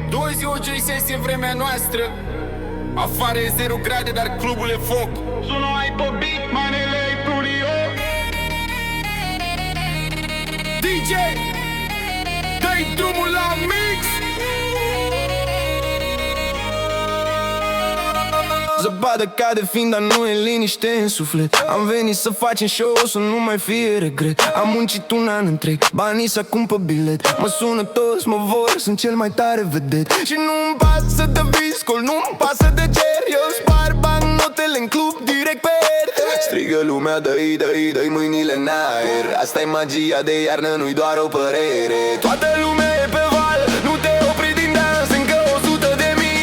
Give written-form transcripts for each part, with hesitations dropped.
2 zi o sesie vremea noastră. Afară e 0 grade, dar clubul e foc. Sună ai pe beat, manele studio. DJ, dă-i drumul la mix. Zăpadă cade fiind, dar nu e liniște în suflet. Am venit să facem show, să nu mai fie regret. Am muncit un an întreg, banii să cumpăr bilet. Mă sună toți, mă vor, sunt cel mai tare vedet. Și nu-mi pasă de viscol, nu-mi pasă de cer. Eu spar bancnotele în club direct pe aer. Strigă lumea, dă-i, dă-i, dă-i mâinile în aer. Asta-i magia de iarnă, nu-i doar o părere. Toată lumea e pe val, nu te opri din dans. Încă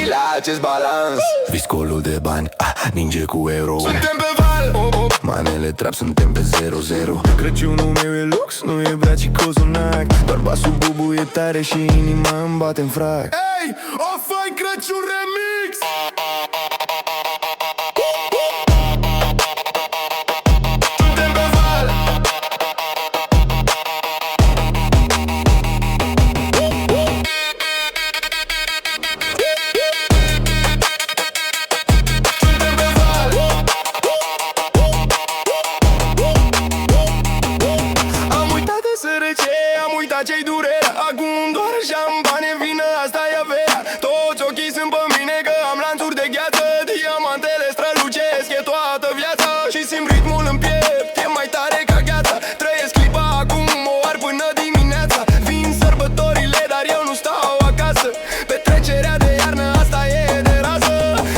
100.000 la acest balans. Viscolul de bani, ninge cu euro. Suntem pe val, manele trap, suntem pe 0-0. Crăciunul meu e lux, nu e braț și cozonac. Doar basul bubu e tare și inima îmi bate în frac. Ei, o fai Crăciun remix. Suntem pe val. Am uitat ce-i durerea, acum doar șampanie, vină, asta e averea. Toți ochii sunt pe mine că am lanțuri de gheață. Diamantele strălucesc, e toată viața. Și simt ritmul în piept, e mai tare ca gheața. Trăiesc clipa acum, o ar până dimineața. Vin sărbătorile, dar eu nu stau acasă. Petrecerea de iarnă, asta e de rază.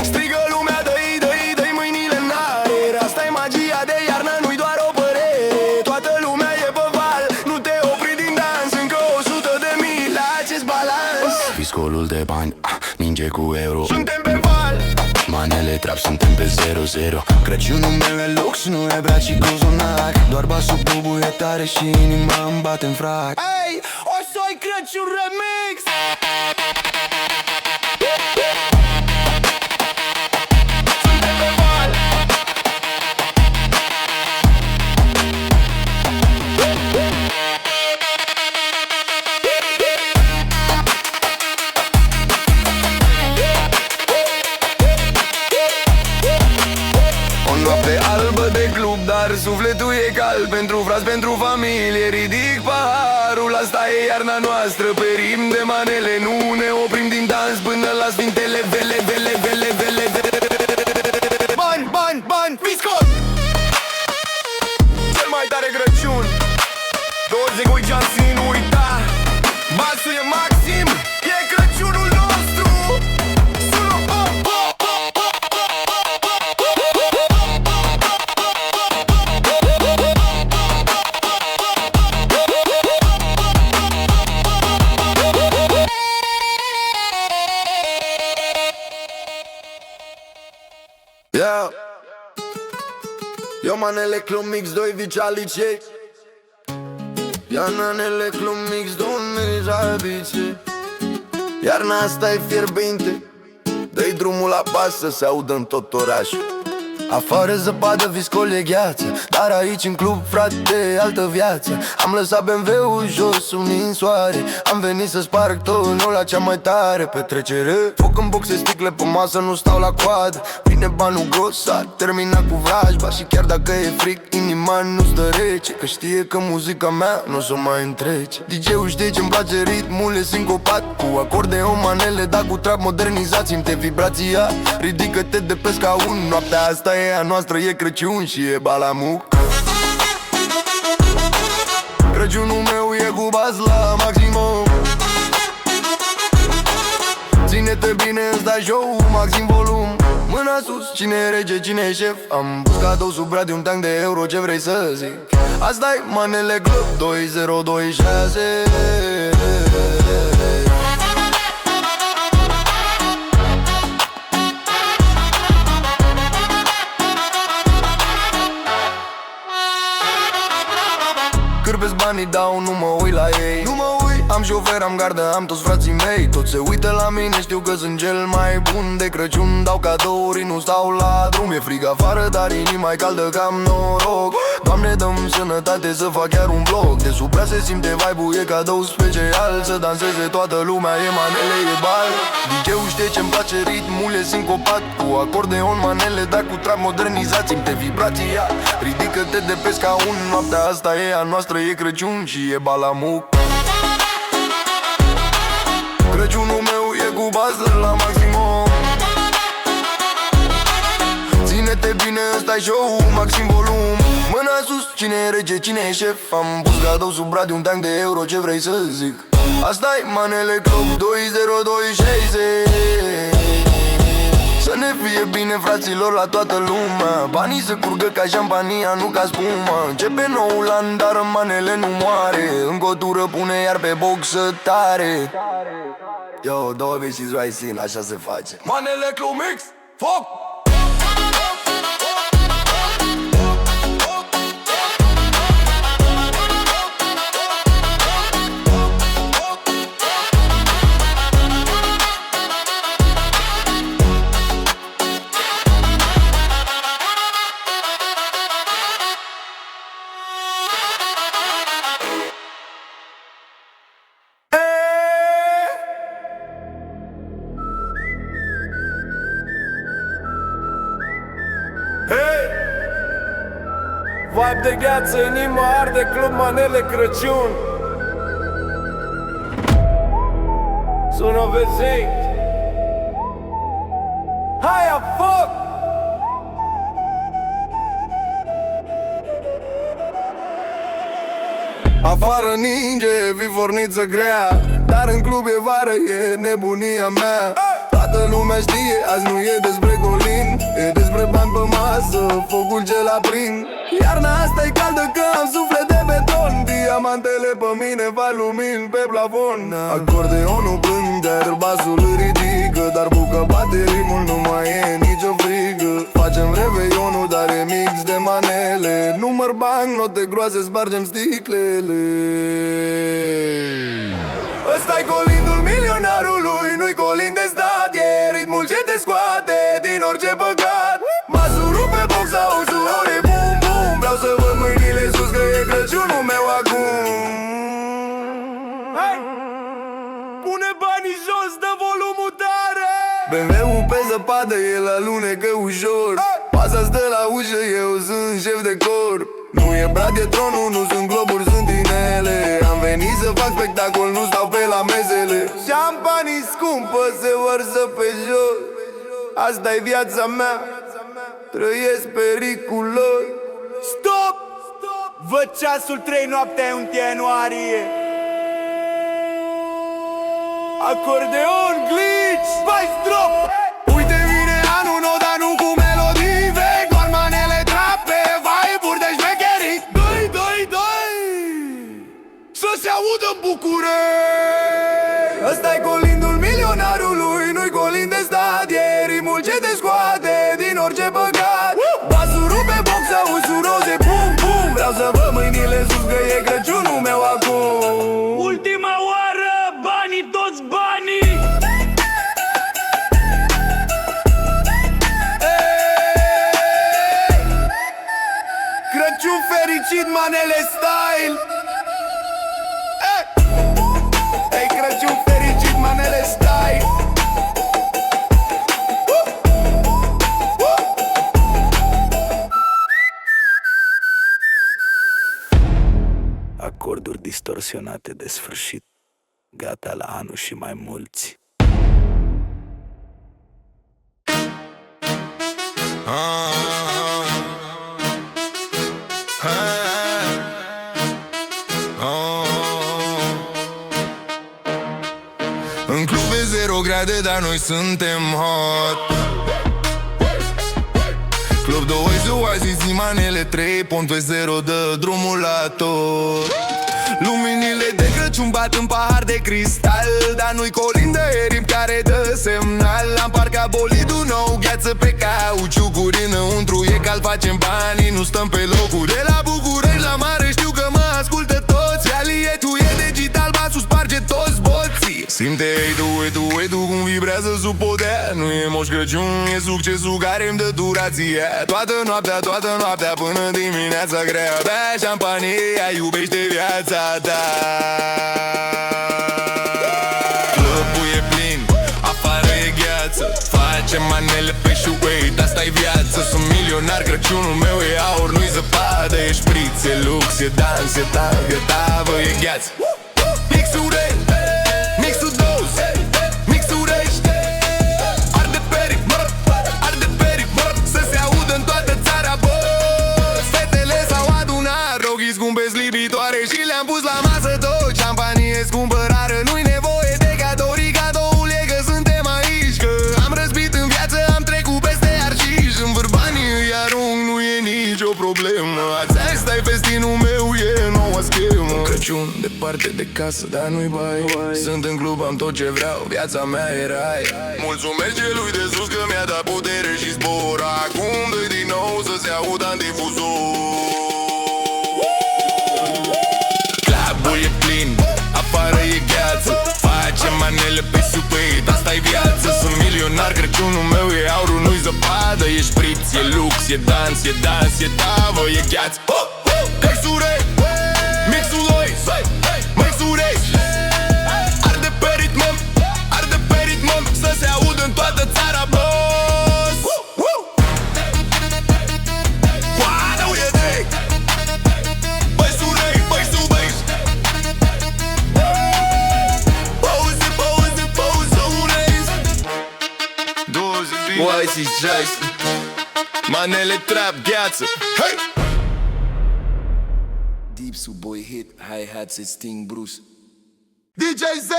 Strigă lumea, dă-i, dă-i, dă-i mâinile în aer. Asta-i magia de iarnă, nu-i doar o părere. Toată lumea e pe val, nu te opri din dans. Încă 100.000 la acest balans. Viscolul de bani, ninge cu euro. Suntem pe val, manele trap, suntem pe 0-0. Crăciunul meu e lux, nu e braț și cozonac. Doar basul bubu e tare și inima îmi bate în frac. Ei, o să-i Crăciun remix. Suntem pe val. O noapte albă de club, dar sufletul e cald. Pentru frați, pentru familie, ridic paharul. Asta e iarna noastră, pe rim de manele. Nu ne oprim din dans până la sfintele vele, vele, vele, vele, vele. Bani, bani, bani, viscol! Cel mai tare Crăciun 20 cu Jansi, nu uita. Basul e maxim, e Crăciunul nostru. Sună, yeah. Eu manele Club Mix 2 Vicialice. Iarnele Club Mix 2 Vicialice. Iarna asta e fierbinte, dă-i drumul la pas să se audă în tot orașul. Afară zăpadă, viscol e gheață, dar aici în club, frate, altă viață. Am lăsat BMW-ul jos, în soare. Am venit să sparg tonul la cea mai tare petrecere. Foc în boxe, sticle pe masă, nu stau la coadă. Vine banul gros, s-a terminat cu vrajba. Și chiar dacă e fric, inima nu stă rece, că știe că muzica mea nu s-o mai întrece. DJ-ul știe ce-mi place, ritmul e sincopat. Cu acordeon, manele, da cu trap modernizat. Simte vibrația, ridică-te de pe scaun. Noaptea asta e a noastră, e Crăciun și e balamuc. Crăciunul meu e cu bas la maximum. Ține-te bine, îți dai show, maxim volum. Mâna sus, cine e rege, cine e șef. Am pus cadou sub brad de un tank de euro, ce vrei să zic? Asta-i manele Club 2026. Cârbesc banii, dau, nu mă uit la ei. Nu mă uit. Am șofer, am gardă, am toți frații mei. Toți se uită la mine, știu că sunt cel mai bun. De Crăciun dau cadouri, nu stau la drum. E frig afară, dar inima e caldă, cam noroc. Doamne, dăm sănătate să fac chiar un vlog. De sub prea se simte vibe-ul, e cadou special. Să danseze toată lumea, e manele, e bal. DJ-ul știe ce-mi place, ritmul e sincopat. Cu acordeon, manele, dar cu trap modernizat. Simte vibrația, ridică-te de pe scaun. Noaptea asta e a noastră, e Crăciun și e balamuc. Crăciunul meu e cu bază la maximum. Ține-te bine, ăsta-i show, maxim volum. Mâna sus, cine e rege, cine e șef. Am pus cadou sub radio un tank de euro, ce vrei să zic? Asta-i manele club 2026. Să ne fie bine, fraților, la toată lumea. Banii să curgă ca șampania, nu ca spuma. Începe noul an, dar manele nu moare. Încă o tură pune iar pe boxă tare. Yo, 20 Rising, așa se face. Manele Club Mix, foc! Hey! Vibe de gheață, inima arde, club manele Crăciun. Sună vezinc. Haia, foc! Afară ninge, vivorniță grea, dar în club e vară, e nebunia mea. Toată lumea știe, azi nu e despre golin, e despre bani pe masă, focul ce l-aprind. Iarna asta e caldă că am suflet de beton. Diamantele pe mine fac lumini pe plafon. Acordeonul plânge, iar basul îl ridică, dar bucă bate ritmul, nu mai e nicio frigă. Facem reveionul, dar e mix de manele. Număr bani, note groase, spargem sticlele. Ăsta-i colindul milionarului, nu-i colind de stat. E ritmul ce te scoate din orice păcat. M-a rupe boxa, o surore, bum, bum. Vreau să văd mâinile sus că e Crăciunul meu acum. Hai! Pune banii jos, dă volumul tare. BMW-ul pe zăpadă, el alunecă ușor. Pasa stă la ușă, eu sunt șef de cor. Nu e brad, e tronul, nu sunt globuri, sunt inele. Am venit să fac spectacol, nu stau pe la mesele. Șampanii scumpă se vărsă pe jos. Asta-i viața mea, trăiesc periculos. Stop! Văd ceasul 3 noaptea, e 1 ianuarie. Acordeon, glitch, spice drop. Uite vine anul nou, dar nu cu melodii vechi. Doar manele trape, vibe-uri de șmecherii. Doi, doi, doi, să se audă în București. Ăsta-i colindul milionarului, nu-i colind de stat. E rimul ce te scoate din orice păcat. Basul rupe boxa, usuroze, bum, bum. Vreau să văd mâinile sus că e Crăciunul meu acum. Ultima oară, banii, toți banii. Crăciun fericit, manele style. Hey, Crăciun fericit, manele style. Acorduri distorsionate de sfârșit, gata la anul și mai mulți. În club e 0 grade, dar noi suntem hot. Club 2 zi, manele 3.0 dă drumul la tot. Luminile de Crăciun bat în pahar de cristal, dar nu-i colindă, e rim care dă semnal. Am parcat bolidul nou, gheață pe cauciucuri înăuntru, e cald, facem banii, nu stăm pe locuri. De la București la mare știu că mă ascultă toți. Alietul e digital, basul sparge toți boții. Simte ei tu cum vibrează vibrează sub podea. Nu e Moș Crăciun, e succesul care îmi dă durație. Toată noaptea până dimineața grea. Bea șampanie, iubește viața ta. Clubul e plin, afară e gheață. Facem manele pe șueit, asta-i viață. Sunt milionar, Crăciunul meu e aur, nu-i zăpadă. E șpriț, e lux, e dans, e tangă, tavă, e gheață. Mixul rei, mixul dos, mixul rei. Arde peric, arde peric, să se audă în toată țara, boss. Fetele s-au adunat, rochii scumpe slibitoare și le-am pus la masă tot. Șampanie scumpă rară, nu-i nevoie de cadorii. Cadoul e că suntem aici, că am răzbit în viață, am trecut peste arșiș. În vârbanii îi arunc, nu e nicio problemă. Asta-i festinul meu, e noua schemă. Crăciun departe de casă, dar nu-i bai. Sunt în club, am tot ce vreau, viața mea e rai. Mulțumesc celui de sus că mi-a dat putere și zbor. Acum dă din nou să se audă în difuzor. Clubul e plin, afară e gheață. Facem manele pe supeit, asta-i viață. Sunt milionar, Crăciunul meu e aurul, nu-i zăpadă. E șpriț, e lux, e dans, e tavă, e gheață. Mixul rei, mixul oi, mixul rei. Arde pe ritmăm, arde pe ritmăm, să se audă în toată țara, boss. Poate e drag. Băi-sul rei, băi-sul băi. Băuzi-ul rei. 20 White și Jace, manele trap, gheață. Hey! Deep Sub Boy hit, hi-hats et Sting Bruce. DJ Z,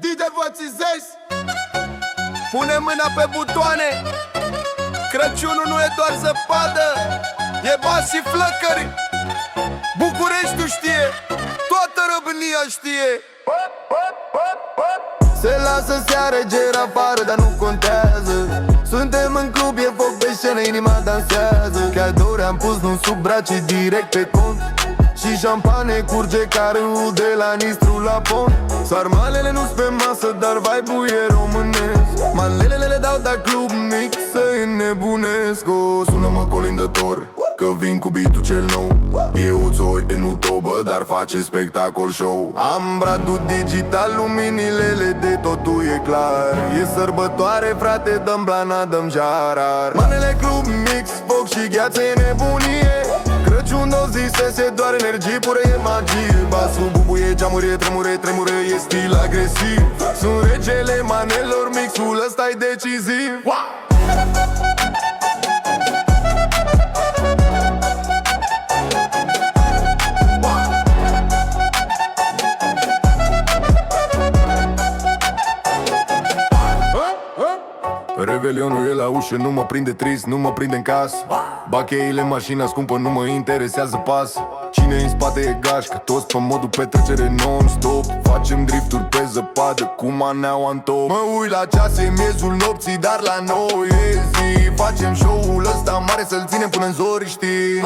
DJ Voțizezi. Pune mâna pe butoane. Crăciunul nu e doar zăpadă, e bas și flăcări. Bucureștiul știe, toată România știe. Se lasă seară, ger afară, dar nu contează. Suntem în club, e foc pe scenă, inima dansează. Cadouri am pus, nu sub brațe, direct pe cont. Și șampane curge ca râul de la Nistru la Pont. Sarmalele nu-s pe masă, dar vibe-ul e românesc. Manelele le dau, dar club mic să înnebunesc. O, sună-mă colindător, că vin cu beat-ul cel nou. Eu țoi în utobă, dar face spectacol show. Am bradul digital, luminile de totul e clar. E sărbătoare, frate, dăm blana, dăm jarar. Manele club mix, foc și gheață, e nebunie. Crăciun dozisese, doar energie pură, e magie. Basul bubuie, geamurie, tremură, e stil agresiv. Sunt regele manelor, mixul ăsta-i decisiv. Revelionul e la ușă, nu mă prinde trist, nu mă prinde în casă. Bacheile, mașina scumpă, nu mă interesează pas. Cine în spate e gașcă, toți pe modul petrecere non-stop. Facem drifturi pe zăpadă cu maneaua în top. Mă uit la ceas, e miezul nopții, dar la noi e zi. Facem show-ul ăsta mare, să-l ținem până în zori, știi?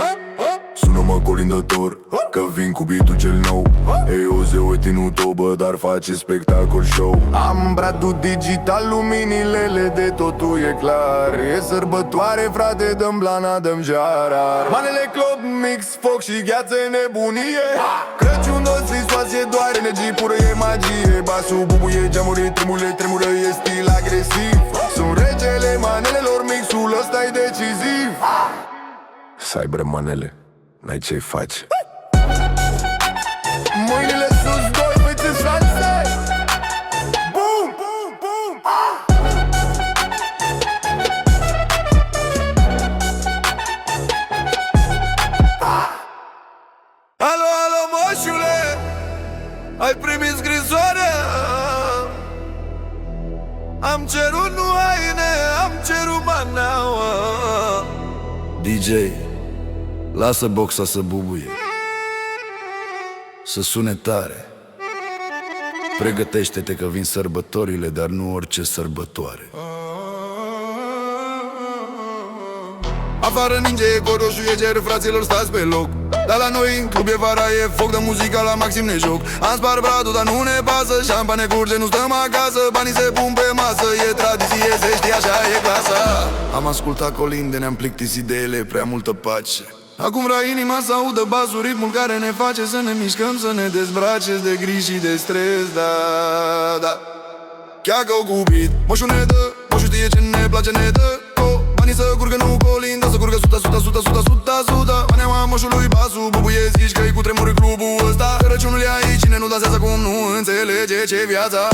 Sună-mă colindător, că vin cu beat-ul cel nou. Ei, o zeu în utobă, dar face spectacol show. Am bradul digital, luminile de totul e clar. E sărbătoare, frate, dăm blana, dăm jarar. Manele club, mix, foc și gheață, e nebunie. Crăciun dozi, soație, doar energie pură, e magie. Basul bubuie, geamurie, tremură, e stil agresiv. Sunt regele manelelor, mixul ăsta-i decisiv. Să aibă manele, n-ai ce-i faci. Mâinile sus, doi, băieți, salse. Boom, boom, boom. Alo, alo, moșule, ai primit scrisoarea? Am cerut nu haine, am cerut manaua. DJ, lasă boxa să bubuie, să sune tare. Pregătește-te că vin sărbătorile, dar nu orice sărbătoare. Afară ninge, e coroșu, e ger, fraților stați pe loc. Dar la noi în club e vara, e foc de muzica la maxim ne joc. Am spart bradul, dar nu ne pasă, șampane curge, nu stăm acasă. Banii se pun pe masă, e tradiție, se știe, așa e clasa. Am ascultat colinde, ne-am plictisit de ele, prea multă pace. Acum vrea inima să audă basul, ritmul care ne face să ne mișcăm, să ne dezbraceți de griji și de stres, da, da. Chiar că o cupit, moșul ne dă, moșul știe ce ne place, ne dă. Banii să curgă, nu colindă, să curgă 100%. Maneaua moșului basul, bubuie zici că-i cu tremuri clubul ăsta. Crăciunul e aici, cine nu dansează cum nu înțelege ce-i viața.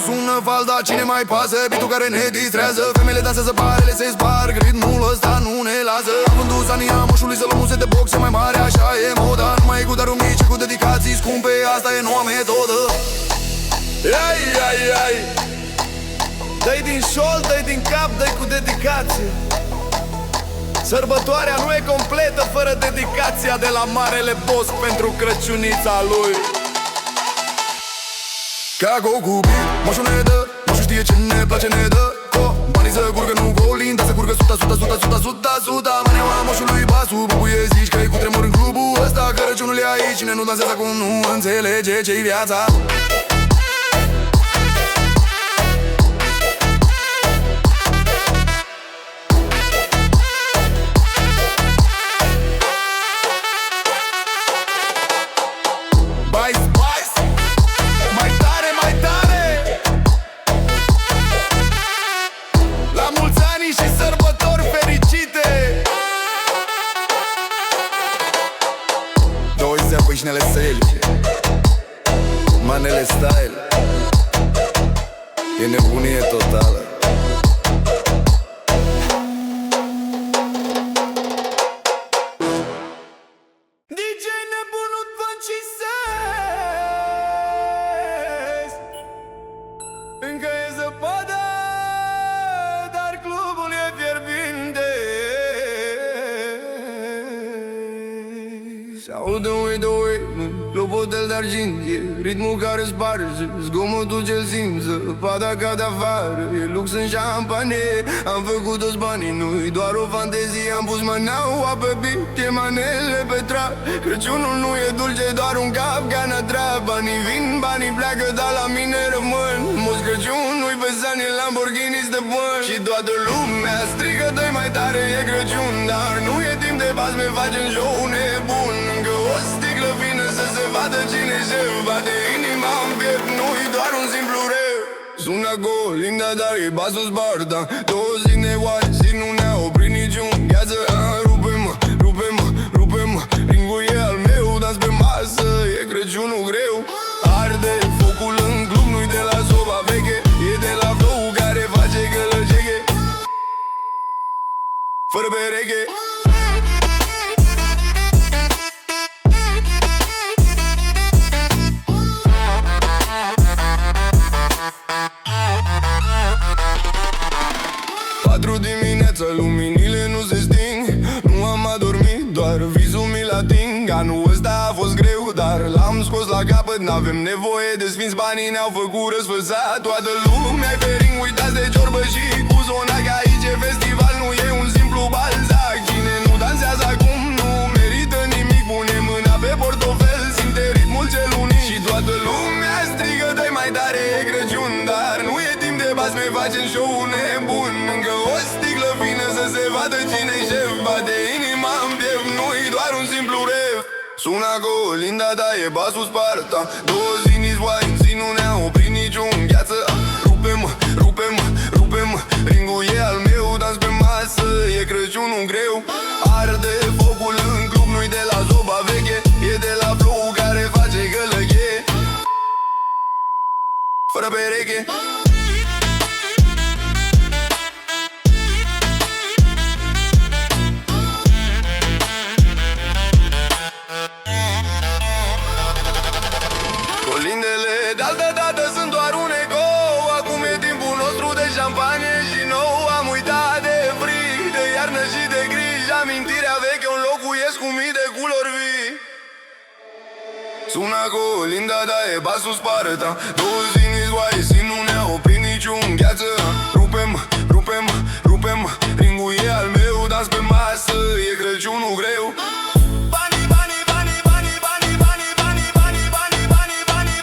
Sună falda, cine mai pasă, beat-ul care ne distrează. Femeile dansează, parele se sparg, ritmul ăsta nu ne lasă. Am vândut sania moșului să luăm un set de boxe mai mare, așa e moda. Nu mai e cu daruri mici, cu dedicații scumpe, asta e noua metodă. Ai, ai, ai, dă-i din șol, dă-i din cap, dă-i cu dedicație. Sărbătoarea nu e completă fără dedicația de la marele boss pentru Crăciunița lui. Ca cocubit, moșul ne dă, moșul știe ce ne place, ne dă. Banii să curgă, nu colindă, să curgă 100%. Maneaua moșului basul, bubuie zici că-i cu tremur în clubul ăsta. Crăciunul e aici, cine nu dansează cum nu înțelege ce-i viața. Pâșnele selfie, manele style, e nebunie totală. DJ nebunul băncisesc. Încă e zăpadă, dar clubul e fierbinte. S-aude un clubul de argint, e ritmul care sparge zgomotul ce simți, zăpada ca de afară, e lux în șampanie. Am făcut toți banii, nu-i doar o fantezie. Am pus mânaua pe beat, e manele pe trap. Crăciunul nu e dulce, doar un capcana trap. Banii vin, banii pleacă, dar la mine rămân. Moș Crăciun nu-i pe sani, Lamborghini stăpân. Și toată lumea strigă, dă-i mai tare, e Crăciun. Dar nu e timp de bas, me facem show nebun. Încă o sticlă vină să se vadă cine șef. Bate inima în piept, nu-i doar un simplu reu. Sună colinda, dar e basul Sparta. Toți zic neoare, zic nu ne-a oprit niciun gheață. Rupe-mă, rupe-mă, rupe-mă, ringul e al meu, dans pe masă, e Crăciunul greu. Arde focul în club, nu-i de la soba veche, e de la flow care face gălăgeche fără pereche. Dimineața, luminile nu se sting. Nu am adormit, doar visul mi-l ating. Anul ăsta a fost greu, dar l-am scos la capăt. N-avem nevoie de sfinți, banii ne-au făcut răsfățat. Toată lumea pe ring, uitați de ciorbă și cu zona, că aici e festival, nu e un simplu balzac. Cine nu dansează acum nu merită nimic. Pune mâna pe portofel, simte ritmul cel unic. Și toată lumea strigă, dă-i mai tare, e Crăciun. Dar nu e timp de bas, me facem show nebun. Încă o sticlă vină să se vadă cine-i șef. Bate inima în piept, nu-i doar un simplu ref. Sună colinda, da, e basul Sparta. Două zini-ți wine, zi nu ne-a oprit niciun gheață. Rupe-mă, rupe-mă, rupe-mă, ringul e al meu, dans pe masă, e Crăciunul greu. Arde focul în club, nu-i de la zoba veche, e de la flow care face gălăgie fără pereche. Colindele de-altă dată sunt doar un eco. Acum e timpul nostru de șampanie și nou. Am uitat de frig, de iarnă și de griji. Amintirea veche o înlocuiesc cu mine. cu Linda, da e basul Sparta. 2 zile zoaie și nu ne-a oprit niciun gheață. Rupem, rupem, rupem, ringul e al meu, dans pe masă, e Crăciunul greu. Banii, banii, banii, banii, banii, banii, banii, banii, banii, banii, banii.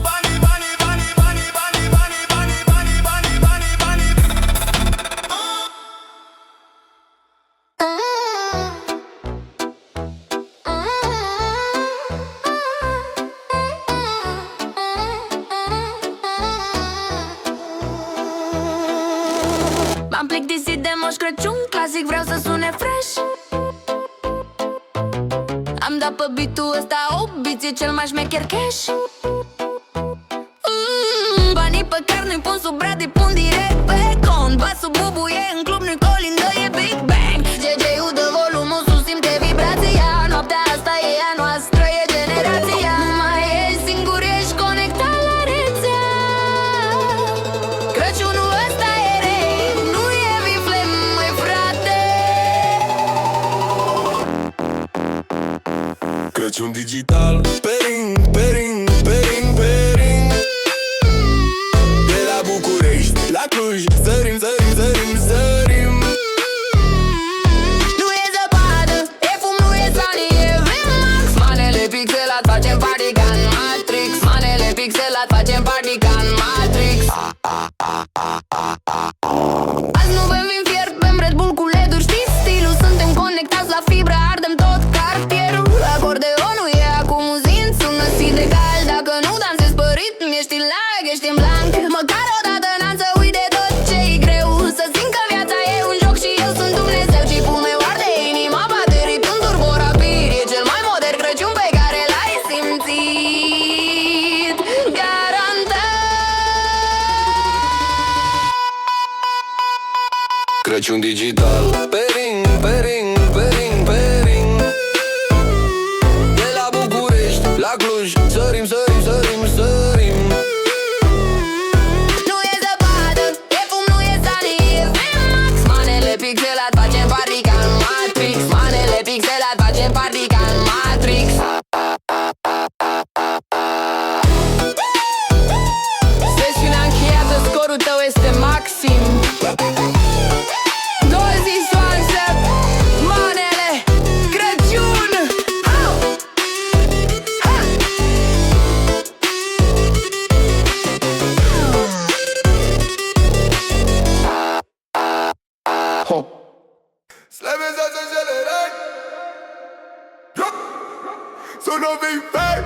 Banii, banii, banii, banii, banii, banii, banii, banii, banii, banii, banii. M-am plictisit de Moș Crăciun, clasic vreau să sune fresh. Am dat pe beat-ul ăsta o beat, e cel mai șmecher cash. Banii pe care nu-i pun sub brad, îi pun direct pe cont. Basul bubuie în club, nu-i colindă, e Big Bang. DJ-ul dă volumul sus, simte vibrația. Noaptea asta e a noastră, e generația. Nu mai ești singur, ești conectat la rețea. Crăciunul ăsta e rei, nu e bifle, măi frate. Crăciun digital. Pering, pering, pering, pering. De la București la Cluj, sărim, sărim, sărim, sărim. Nu e zăpadă, e fum, nu e sunny, e VMAX. Manele pixelat, facem party ca în Matrix. Manele pixelat, facem party ca în Matrix. Azi nu bem vin fiert, bem Red Bull cu LED-uri, știți stilul. Suntem conectați la fibră, ardem tot cartierul. Acordeonul e acum uzin, sună si de cald. Dacă nu dansezi pe ritm, ești în lag, ești în blanc. Măcar o dată n-am să uit de tot ce-i greu. Să simt că viața e un joc și eu sunt Dumnezeu. Și fume arde inima, bate ritm turbo rapid. E cel mai modern Crăciun pe care l-ai simțit, garantat. Crăciun digital. Pering, pering, pering, pering. De la București la Cluj, sărim, sărim, sărim, sărim. Nu e zăpadă, e fum, nu e sunny, e VMAX. Manele pixelat, facem party ca în Matrix. Manele pixelat, facem party ca în Matrix. Sesiunea încheiată, scorul tău este maxim. 2 zi soanță, manele, Crăciun. Au! Ha! Slavă să se generat. Sună Big Bang.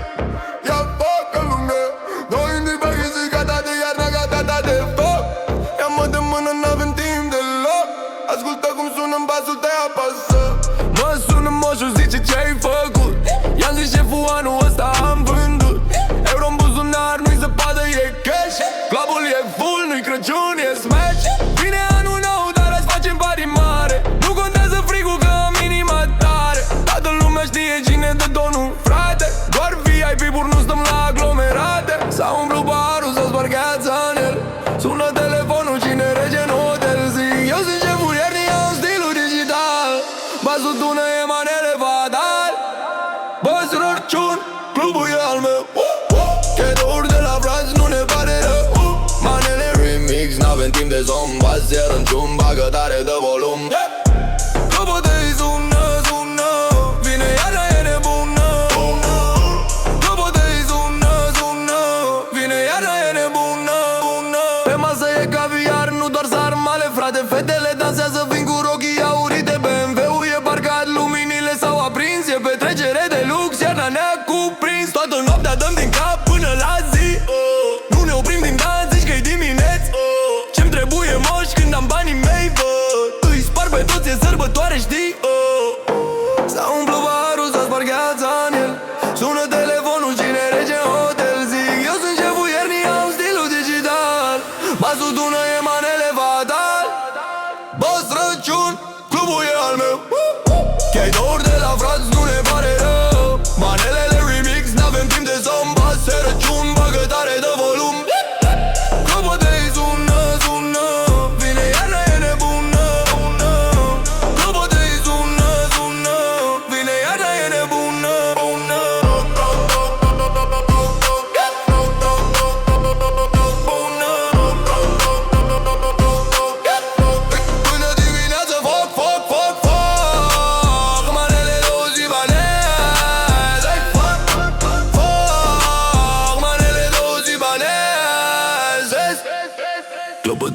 Ia foc în lună. Noi în dibaghi zi gata de iarnă, gata de foc. Ia-mă de mână, n-avem timp deloc. Ascultă cum sună în basul, te apasă. Mă sună moșul, zice ce-ai făcut. I-am zis șeful, anul ăsta am vândut. Euro în buzunar, nu-i zăpadă, e cash. Clubul e full, nu-i Crăciun, e smash. Vine anul nou, dar azi facem party mare. Nu contează frigul că am inima tare. Toată lumea știe cine dă tonul, frate. Doar VIP-uri, nu stăm la aglomerate. S-a umplut barul, s-a spart gheața în el. Sună telefonul, cine rege în hotel. Zic, eu sunt șeful, iarni am stilul digital. Basul tună e manele fatal. Bă, Crăciun, clubul e al meu. Cadouri de la frați, nu ne pare rău. Manele remix, n-avem timp de zomb. Azi iar în cium, bagă tare de volum. Clopotei sună, sună, vine iarna, e nebună. Clopotei sună, sună, vine iarna, e nebună. Pe masă e caviar, nu doar sarmale, frate. Fetele dansează, vin cu rochii aurite. BMW-ul e parcat, luminile s-au aprins. E petrecere de lux, iarna ne-a cuprins. Toată noaptea dăm din cap până la zi. Nu ne oprim din dans, zici că-i dimineți. Ce-mi trebuie moș când am banii mei, văd. Îi spart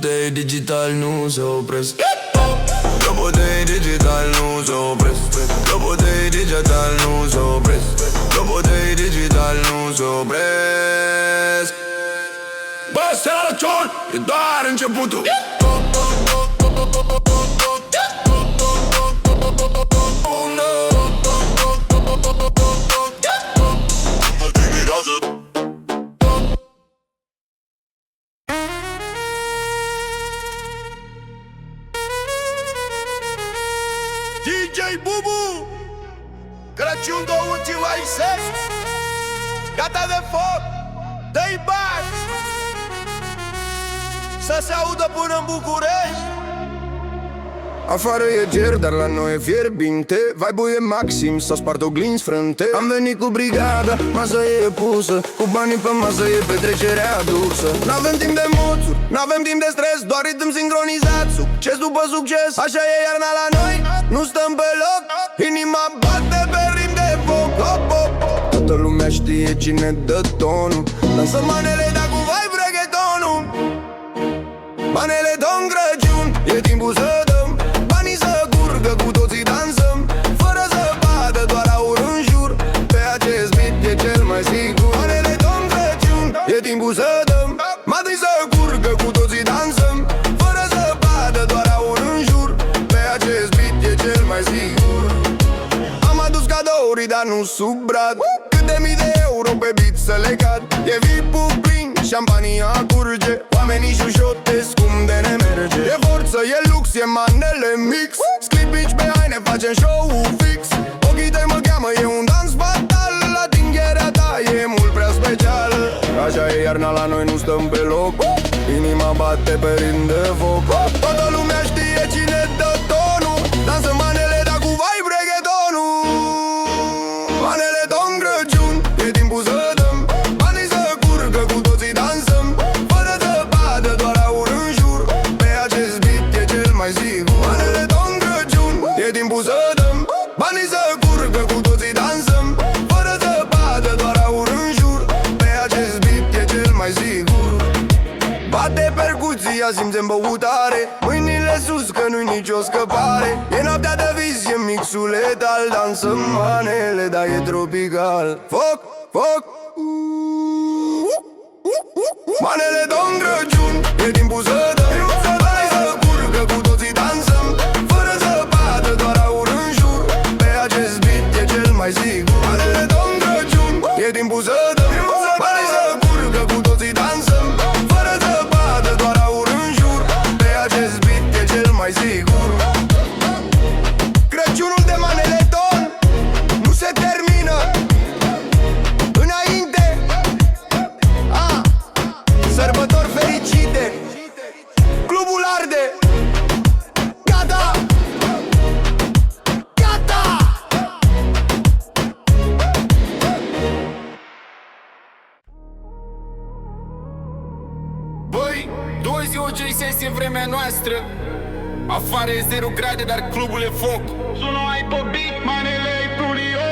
Clopotei digital nu se opresc. Clopotei digital nu se opresc. Clopotei digital nu se opresc. Clopotei digital nu se opresc. Bă, seara cior, e doar începutul. DJ Bubu, Crăciun 2026, gata de foc, dă-i bani, să se audă până în București. Afară e ger, dar la noi e fierbinte. Vibe-ul e maxim, s-a spart oglinzi frânte. Am venit cu brigada, masa e pusă. Cu banii pe masă e petrecerea adusă. N-avem timp de moțuri, n-avem timp de stres. Doar ritm sincronizat, succes după succes. Așa e iarna la noi, nu stăm pe loc. Inima bate pe ritm de foc. Hop, hop. Toată lumea știe cine dă tonul. Dansă manele, dar cu vibe reggaetonul. Manele Don Crăciun, e timpul să dăm. Banii să curgă, cu toții dansăm. Fără zăpadă, doar aur în jur. Pe acest beat e cel mai sigur. Manele Don Crăciun, e timpul să dăm. Banii să curgă, cu toții dansăm. Fără zăpadă, doar aur în jur. Pe acest beat e cel mai sigur. Am adus cadouri, dar nu sub brad. Câte mii de euro pe beat să le cad. E VIP-ul plin, șampania curge. Oamenii șușotesc cum de ne merge. E forță, e lux, e manele mix. Sclipici pe haine, facem show-ul fix. Ochii tăi mă cheamă, e un dans fatal. Atingerea ta e mult prea specială. Așa e iarna la noi, nu stăm pe loc. Inima bate pe ritm de foc. Toată lumea știe cine dă tonul. Dansă manele, dar cu vibe reggaetonul. Manele Don Crăciun, e timpul să dăm. Banii să curgă, cu toții dansăm. Fără zăpadă, doar aur în jur. Pe acest beat e cel mai sigur. Manele Don Crăciun, e timpul să dăm. Banii să curgă, cu toții dansăm. Fără zăpadă, doar aur în jur. Pe acest beat e cel mai sigur. Bate percuția, simțem băutare. Mâinile sus, că nu-i nicio scăpare. E noaptea de vis, e mixul letal. Dansăm manele, dar e tropical. Foc, foc. Manele Don Crăciun, e timpul să dăm. Banii să curgă, cu toții dansăm. Fără zăpadă, doar aur în jur. Pe acest beat e cel mai sigur. Manele Don Crăciun, e timpul să dăm. Banii să curgă, cu toții dansăm. Fără zăpadă, doar aur în jur. Pe acest beat e cel mai sigur. Crăciunul de manele Don nu se termină. Înainte, sărbători fericite. Clubul arde. Gata. Gata. Băi, 26 e vremea noastră. Afară e 0 grade, dar clubul e foc. Sună ai pe beat, manele e studio.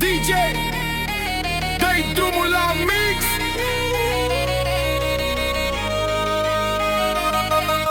DJ, dă-i drumul la mix.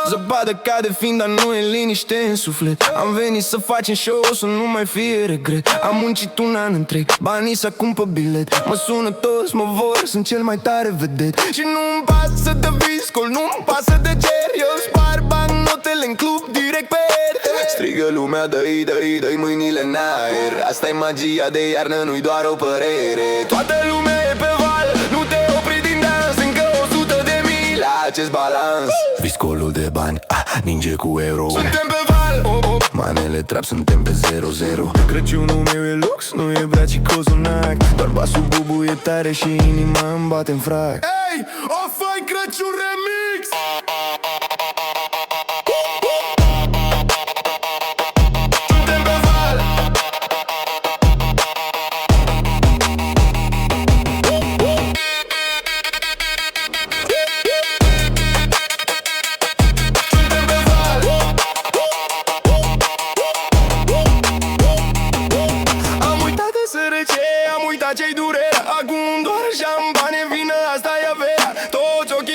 Zăpadă cade fiind, dar nu e liniște în suflet. Am venit să facem show, să nu mai fie regret. Am muncit un an întreg, banii să cumpăr bilet. Mă sună toți, mă vor, sunt cel mai tare vedet. Și nu-mi pasă de viscol, nu-mi pasă de cer. Eu spar bancnotele în club direct pe aer. Strigă lumea, dă-i, dă-i, dă-i mâinile în aer. Asta e magia de iarnă, nu-i doar o părere. Toată lumea e pe val, nu te opri din dans. Încă 100.000 la acest balans. Viscolul de bani, ninge cu euro. Suntem pe val, manele trap, suntem pe 0-0. Crăciunul meu e lux, nu e braci cozonac. Doar basul Bubu e tare și inima îmi bate în frac. Ei, o fai Crăciun remix. Suntem pe val. ce-i durerea. Acum doar șampane, vină, asta e averea. Toți ochii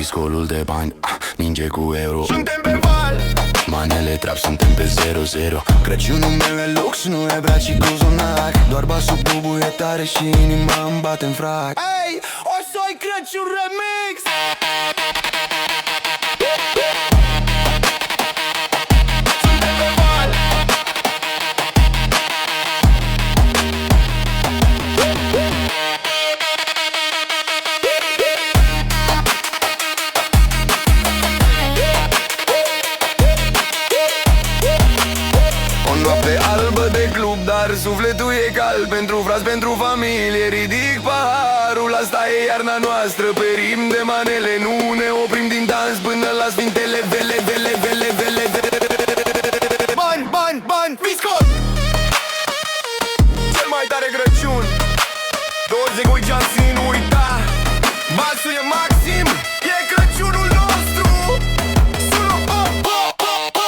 viscolul de bani, ninge cu euro. Suntem pe val, Manele trap, suntem pe 0-0. Crăciunul meu e lux, nu e braț și buzunar. Doar basul bubuie tare și inima îmi bate în frac. ei, o să-i Crăciun remix. Suntem pe val, O noapte albă de club, dar sufletul e cald. Pentru frați, pentru familie, ridic paharul. Asta e iarna noastră, pe ritm de manele. Nu ne oprim din dans până la sfintele vele, vele, vele, vele, vele. bani, bani, bani, viscot. Cel mai tare Crăciun 20 cu Jansi, nu uita. Basul e maxim, e Crăciunul nostru. Sună, oh, oh, oh, oh,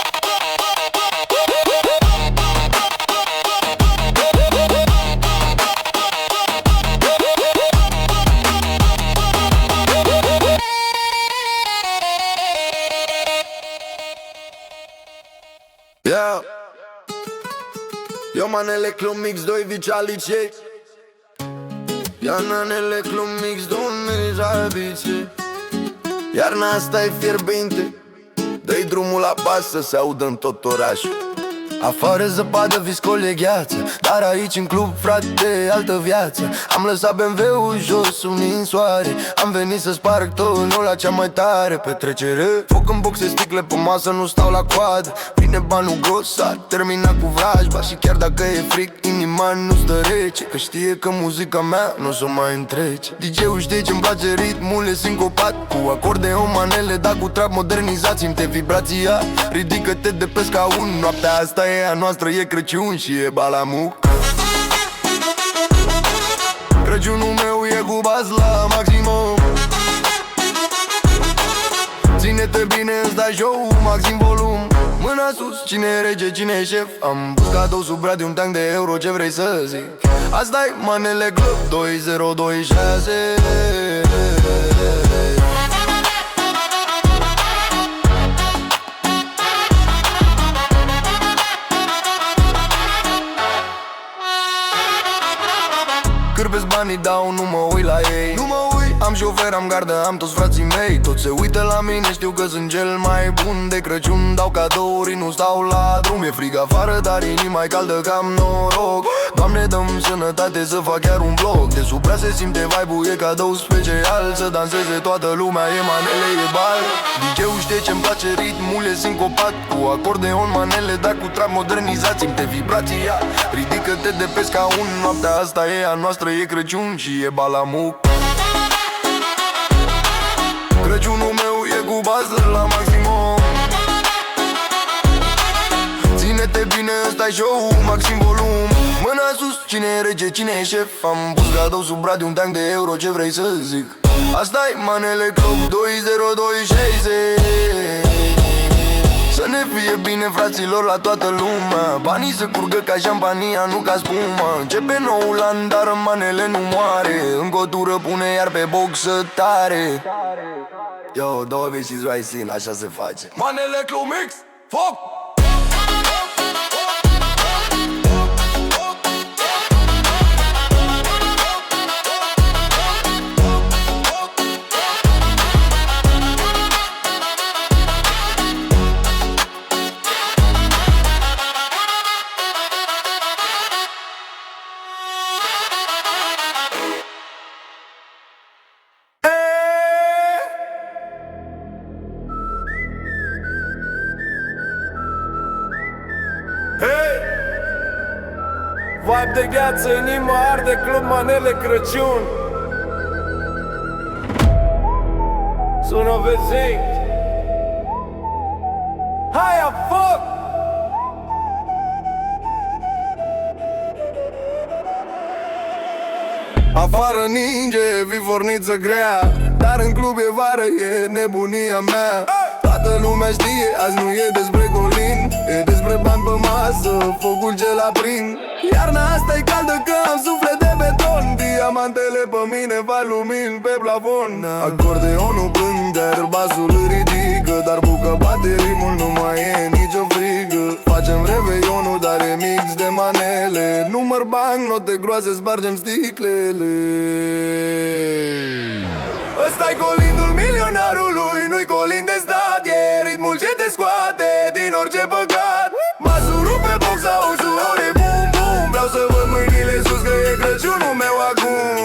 Yeah. Eu manele club mix 2 Vicialice. Iarnanele club mix 2 Vicialice. Iarna asta e fierbinte, dă-i drumul la pas să se audă în tot orașul. Afară zăpadă, viscol e gheață, dar aici în club, frate, altă viață. Am lăsat BMW-ul jos, unii în soare. Am venit să sparg tonul la cea mai tare petrecere. Foc în boxe, sticle pe masă, nu stau la coadă. Vine banul gros, s-a terminat cu vrajba. Și chiar dacă e fric, inima nu stă rece, că știe că muzica mea nu o să mai întrece. DJ-ul știe ce-mi place, ritmul e sincopat, cu acordeon, manele, da cu trap modernizat. Simte vibrația, ridică-te de pe scaun. Noaptea asta e a noastră, e Crăciun și e balamuc. Crăciunul meu e cu baz la maximum. Ține-te bine, îți dai show, maxim volum. Mâna sus, cine e rege, cine e șef. Am pus cadou sub brad de un tank de euro, ce vrei să zic? Asta-i manele club 2026. Cârbesc banii, dau, nu mă uit la ei. Nu mă uit. Am șofer, am gardă, am toți frații mei. Toți se uită la mine, știu că sunt cel mai bun. De Crăciun dau cadouri, nu stau la drum. E frig afară, dar inima e caldă, cam noroc. Doamne, dă-mi sănătate să fac chiar un vlog. De sub prea se simte vibe-ul, e cadou special. Să danseze toată lumea, e manele, e bal. DJ-ul știe ce-mi place, ritmul e sincopat, cu acordeon, manele, da cu trap modernizat. Simte vibrația, ridică-te de pe scaun. Noaptea asta e a noastră, e Crăciun și e balamuc. Crăciunul meu e cu bază la maximum. Ține-te bine, ăsta-i show, maxim volum. Mâna sus, cine e rege, cine e șef. Am pus cadou sub brad de un tank de euro, ce vrei să zic? Asta-i manele club 2026. Să ne fie bine, fraților, la toată lumea. Banii se curgă ca șampania, nu ca spuma. Începe noul an, dar manele nu moare. Încă o tură pune iar pe boxă tare. Yo, 2026, așa se face. Manele Club Mix, foc! Vibe de gheață, inima arde, club manele Crăciun. Sună vecin. Haia, foc! Afară ninge, viforniță grea, dar în club e vară, e nebunia mea. Toată lumea știe, azi nu e despre colin, e despre bani pe masă, focul ce-l aprind. Iarna asta e caldă că am suflet de beton. Diamantele pe mine fac lumini pe plafon. Acordeonul plânge, Iar basul îl ridică, dar bucă bate ritmul, nu mai e nicio frigă. Facem reveionul, dar e mix de manele. Număr bani, note groase, spargem sticlele. Ăsta-i colindul milionarului, nu-i colind de stat. E ritmul ce te scoate din orice păcat. Basul rupe boxa, ușurore, bum, bum. Vreau să văd mâinile sus că e Crăciunul meu acum.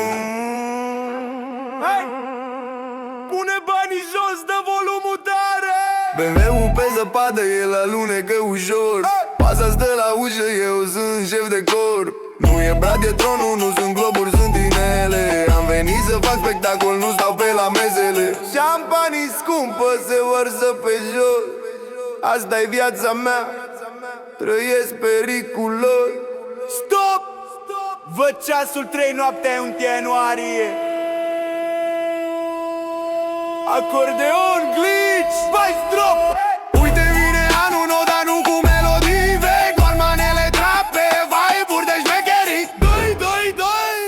Hai! Pune banii jos, dă volumul tare. BMW-ul pe zăpadă, el alunecă ușor. Pasa stă la ușă, eu sunt șef de cor. Nu e brad, e tronul, nu sunt globuri, sunt inele. Am venit să fac spectacol, nu stau pe la mesele. Șampanii scumpă se vărsă pe jos. Asta-i viața mea, trăiesc periculos. Stop! Văd ceasul 3 noaptea, e 1 ianuarie. Acordeon, glitch, spice drop. Uite vine anul nou, dar nu cu melodii vechi. Doar manele trape, vibe-uri de șmecherii. Doi, doi, doi,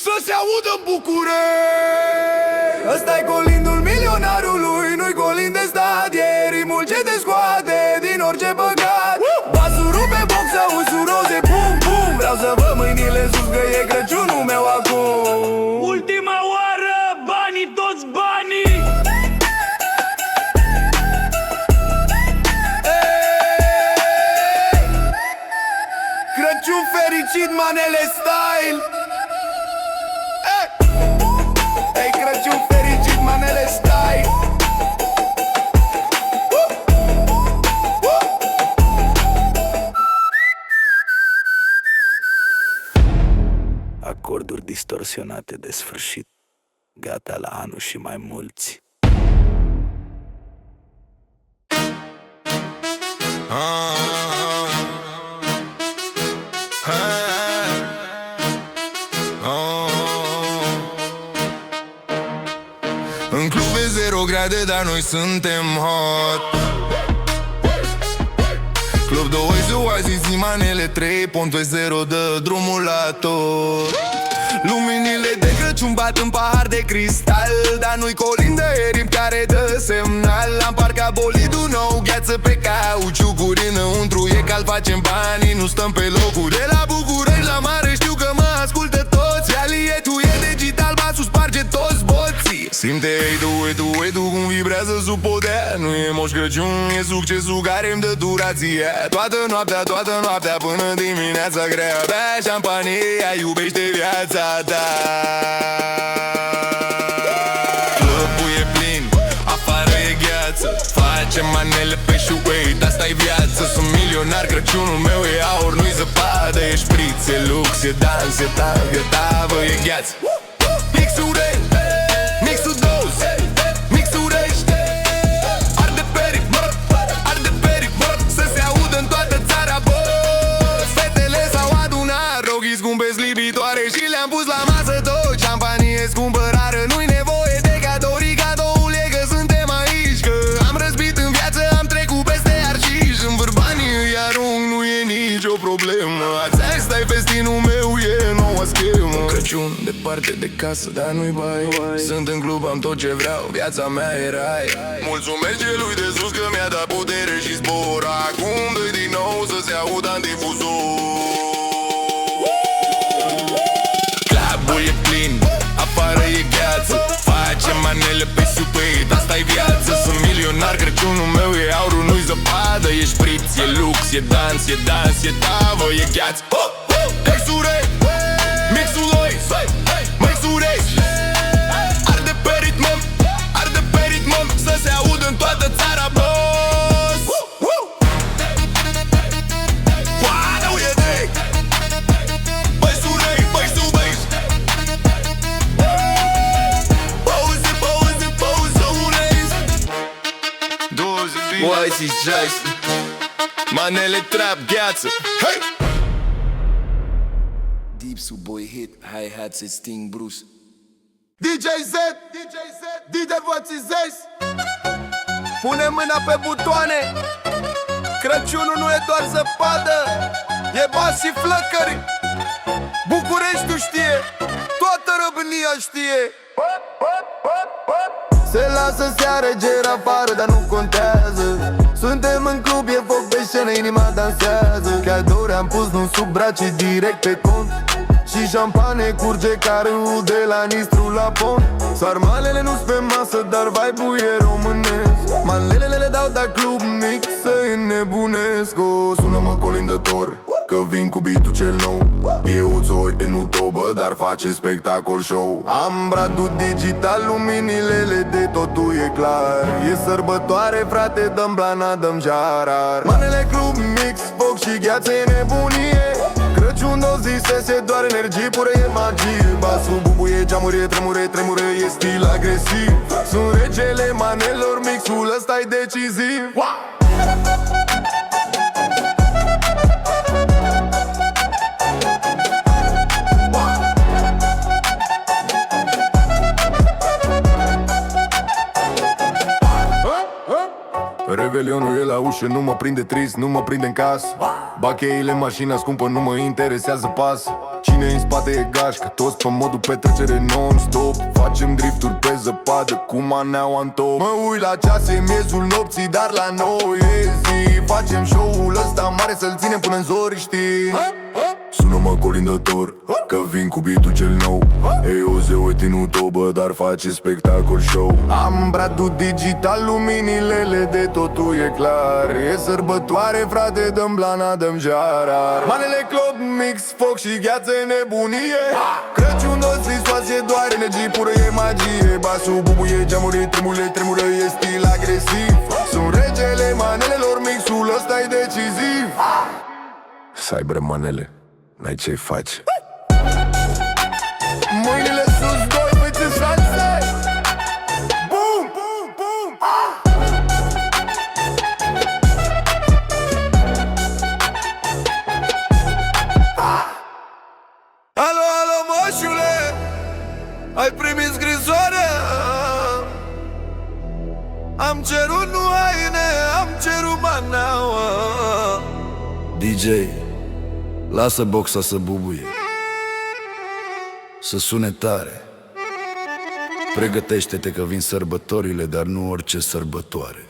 să se audă în București. Ăsta-i colindul milionarului, nu-i colind de stat. E ritmul ce te scoate din orice păcat. Basul rupe boxa, ușuroze, bum, bum. Vreau să văd mâinile sus că e Crăciunul meu acum. Ultima oară, banii, toți banii. Crăciun fericit, manele style. Hey, Crăciun fericit, manele style. Acorduri distorsionate de sfârșit, gata la anul și mai mulți. În club e 0 grade, dar noi suntem hot. Club 2 oazi, zi manele 3, pontul 0, dă drumul la tot. Luminile de Crăciun bat în pahar de cristal, dar nu-i colindă, e rim care dă semnal. Am parcat bolidul nou, gheață pe cauciucuri înăuntru, e cald, facem banii, nu stăm pe locuri. De la București la mare știu că mă ascultă toți. Alietul e digital, basul sparge toți boții. Simte edu, cum vibrează sub podea. Nu e Moș Crăciun, e succesul care îmi dă durație. Toată noaptea până dimineața grea. Bea șampania, iubește viața ta. Clubul e plin, afară e gheață. Facem manele pe șueit, asta-i viață. Sunt milionar, Crăciunul meu e aur, nu-i zăpadă. E șpriț, e lux, e dans, e tangă, tavă, e gheață. Mixul 2, mixul rește. Arde pe ritm, să se audă în toată țara, boss. Fetele s-au adunat, roghii scumpe, slibitoare, și le-am pus la masă tot. Șampanie scumpă, rară, nu-i nevoie de cadouri. Cadoul e că suntem aici, că am răzbit în viață, am trecut peste arșiș. În banii îi arunc, nu e nicio problemă. Asta-i festinul meu, e noua schemă. Crăciun departe de casă, dar nu-i bai. Sunt în club, am tot ce vreau, viața mea e rai. Mulțumesc celui de sus că mi-a dat putere și zbor. Acum dă-i din nou să se audă în difuzor. Clubul e plin, afară e gheață. Facem manele pe supeit, asta-i viață. Sunt milionar, Crăciunul meu e aurul, nu-i zăpadă. E șpriț, e lux, e dans, e tavă, e gheață. Mixul 2, mixul rește. Arde pe ritm, să se audă în toată țara, boss. Wow, e day. Băi-sul rei, băi-sul băi. Pause, reis. 20 Oazi, jaisi. Manele trap, gheață. Hey! Deep boy hit, hi-hats, it's Sting Bruce. DJ Z, DJ Vățizez. Pune mâna pe butoane. Crăciunul nu e doar zăpadă, e bas și flăcări. Bucureștiul știe, toată România știe. Se lasă seară, ger afară, dar nu contează. Suntem în club, e foc pe scenă, inima dansează. Cadouri am pus, nu sub brațe, direct pe cont. Și șampane curge ca râul de la Nistru la Pont. Sarmalele nu-s pe masă, dar vibe-ul e românesc. Manlelele le dau, dar club mic să înnebunesc. Sună-mă colindător, că vin cu beat-ul cel nou. Eu țoi în utobă, dar face spectacol show. Am bradul digital, luminile de totul e clar. E sărbătoare, frate, dăm blana, dăm jarar. Manele club mix, foc și gheață e nebunie. Crăciun, o zi, sese, doar energie pură e magie. Basul bubuie, geamuri, tremure, tremure, e stil agresiv. Sunt regele manelor, mixul ăsta-i decisiv. Revelionul e la ușă, nu mă prinde trist, nu mă prinde în casă. Bacheile, mașina scumpă, nu mă interesează pas. Cine în spate e gașcă, toți pe modul petrecere non-stop. Facem drifturi pe zăpadă cu maneaua în top. Mă uit la ceas, e miezul nopții, dar la noi e zi. Facem show-ul ăsta mare să-l ținem până în zori, știi? Sună-mă colindător, că vin cu beat-ul cel nou. Ei, o ze uit în utobă, dar face spectacol show. Am bradul digital, luminile de totul e clar. E sărbătoare, frate, dăm blana, dăm jarar. Manele club mix, foc și gheață e nebunie. Crăciun, o zi, soație, doar energie pură e magie. Basul bubuie, geamuri, tremure, tremură, e stil agresiv. Sunt regele manelelor, mixul ăsta-i decisiv. Să aibă manele, n-ai ce-i face. Mâinile sus, doi, uite salse. Boom, boom, boom. Alo, alo, moșule, ai primit scrisoarea? Am cerut nu haine, am cerut manaua. DJ, lasă boxa să bubuie, să sune tare. Pregătește-te că vin sărbătorile, dar nu orice sărbătoare.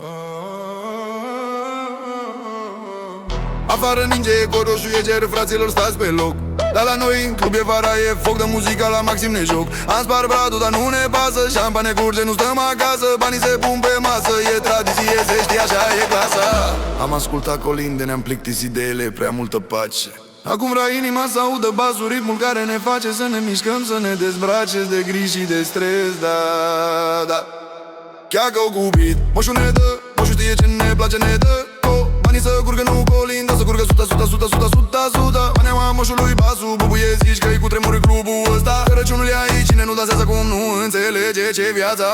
Afară ninge, e cod roșu, e ger, fraților stați pe loc. Dar la noi în club e vara, e foc de muzica la maxim ne joc. Am spart bradul, dar nu ne pasă, șampane curge, nu stăm acasă. Banii se pun pe masă, e tradiție, se știe, așa e clasa. Am ascultat colinde, ne-am plictisit de ele, prea multă pace. Acum vrea inima să audă basul, ritmul care ne face să ne mișcăm, să ne dezbrace de griji și de stres, da, da. Chiar că o cubit, moșul ne dă, moșul știe ce ne place, ne dă. Banii să curgă, nu colindă, să curgă suta, suta, suta, suta, suta, suta. Maneaua moșului basul, bubuie, zici că-i cu tremuri clubul ăsta. Crăciunul e aici, cine nu dansează cum nu înțelege ce-i viața.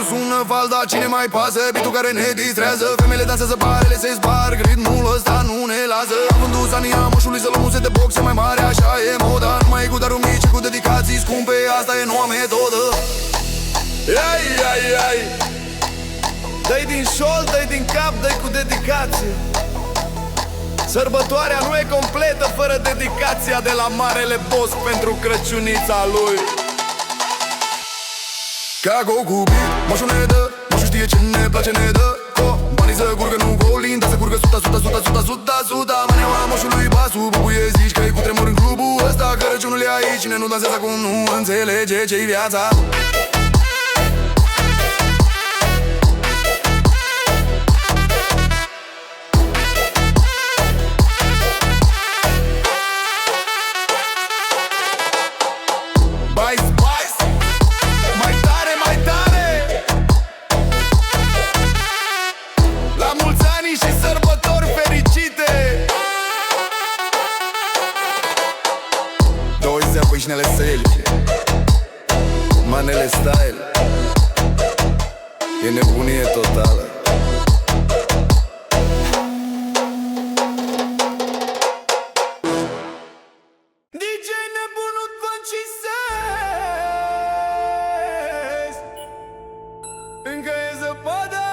Sună falda, cine mai pasă? Beat-ul care ne distrează. Femeile dansează, parele se sparg, ritmul ăsta nu ne lasă. Am vândut sania moșului să luăm un set de boxe mai mare, așa e moda. Nu mai e cu daruri mici, cu dedicații scumpe, asta e noua metodă. Ai, ai, ai. Dă-i din șol, dă-i din cap, dă-i cu dedicație. Sărbătoarea nu e completă fără dedicația de la marele boss pentru Crăciunița lui. Ca cu beat, moșul ne dă, moșul știe ce ne place, ne dă. Banii să curgă, nu colinda, să curgă suta, suta, suta, suta, suta, suta. Maneaua moșului basul, bubuie, zici că-i cu tremur în clubul ăsta. Crăciunul e aici, cine nu dansează acum nu înțelege ce-i viața. Pâșnele selfie, manele style, e nebunie totală. DJ nebunul Francisez, încă e zăpadă.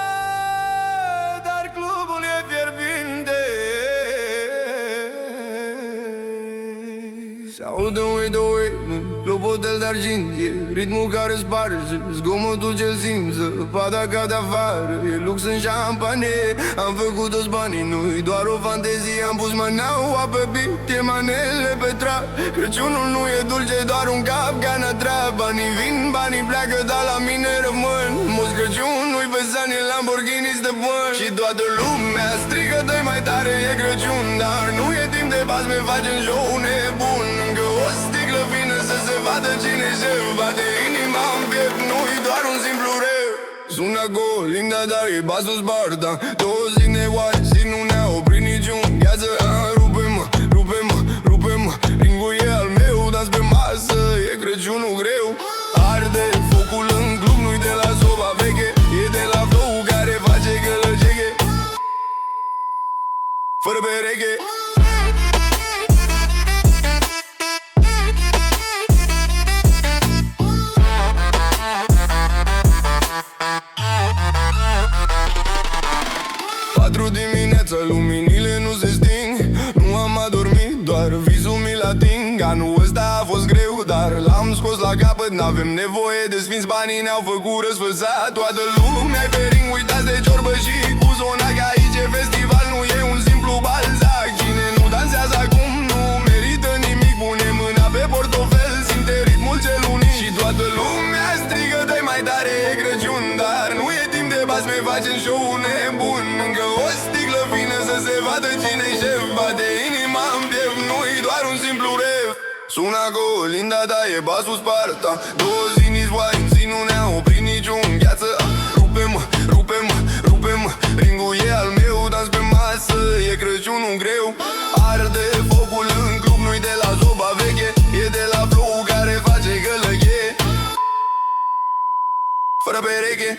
clopotel de argint, e ritmul care sparge zgomotul ce simți, zăpada ca de afară, e lux în șampanie. Am făcut toți banii, nu-i doar o fantezie. Am pus mânaua pe beat, e manele pe trap. Crăciunul nu e dulce, doar un capcan atrap. Banii vin, banii pleacă, dar la mine rămân. Moș Crăciun nu-i pe sani, Lamborghini stăpân. Și toată lumea strigă, dă-i mai tare, e Crăciun. Dar nu e timp de bas, me facem show nebun. Încă o sticlă vină să se vadă cine șef. Bate inima în piept, nu-i doar un simplu reu. Sună gol, linda, dar e basul Sparta. 2 zile oare și nu ne-a oprit niciun gheață. Rupe-mă, rupe-mă, rupe-mă, ringul e al meu, dans pe masă, e Crăciunul greu. Arde focul în club, nu-i de la soba veche, e de la flow care face gălăgeche fără pereche. Dimineața, luminile nu se sting. Nu am adormit, doar visul mi-l ating. Anul ăsta a fost greu, dar l-am scos la capăt. N-avem nevoie de sfinți, banii ne-au făcut răsfățat. Toată lumea-i pe ring, uitați de ciorbă și cu zona, că aici e festival, nu e un simplu balzac. Cine nu dansează acum nu merită nimic. Pune mâna pe portofel, simte ritmul cel unic. Și toată lumea strigă, dă-i mai tare, e Crăciun. Dar nu e timp de bas, me facem show nebun. Încă o sticlă vină să se vadă cine-i șef. Bate inima în piept, nu-i doar un simplu ref. Sună gol, linda, da, e basul Sparta. 2 zile wine și nu ne-a oprit niciun gheață. Rupe-mă, rupe-mă, rupe-mă, ringul e al meu, dans pe masă, e Crăciunul greu. Arde focul în club, nu-i de la soba veche, e de la flow care face gălăgie fără pereche.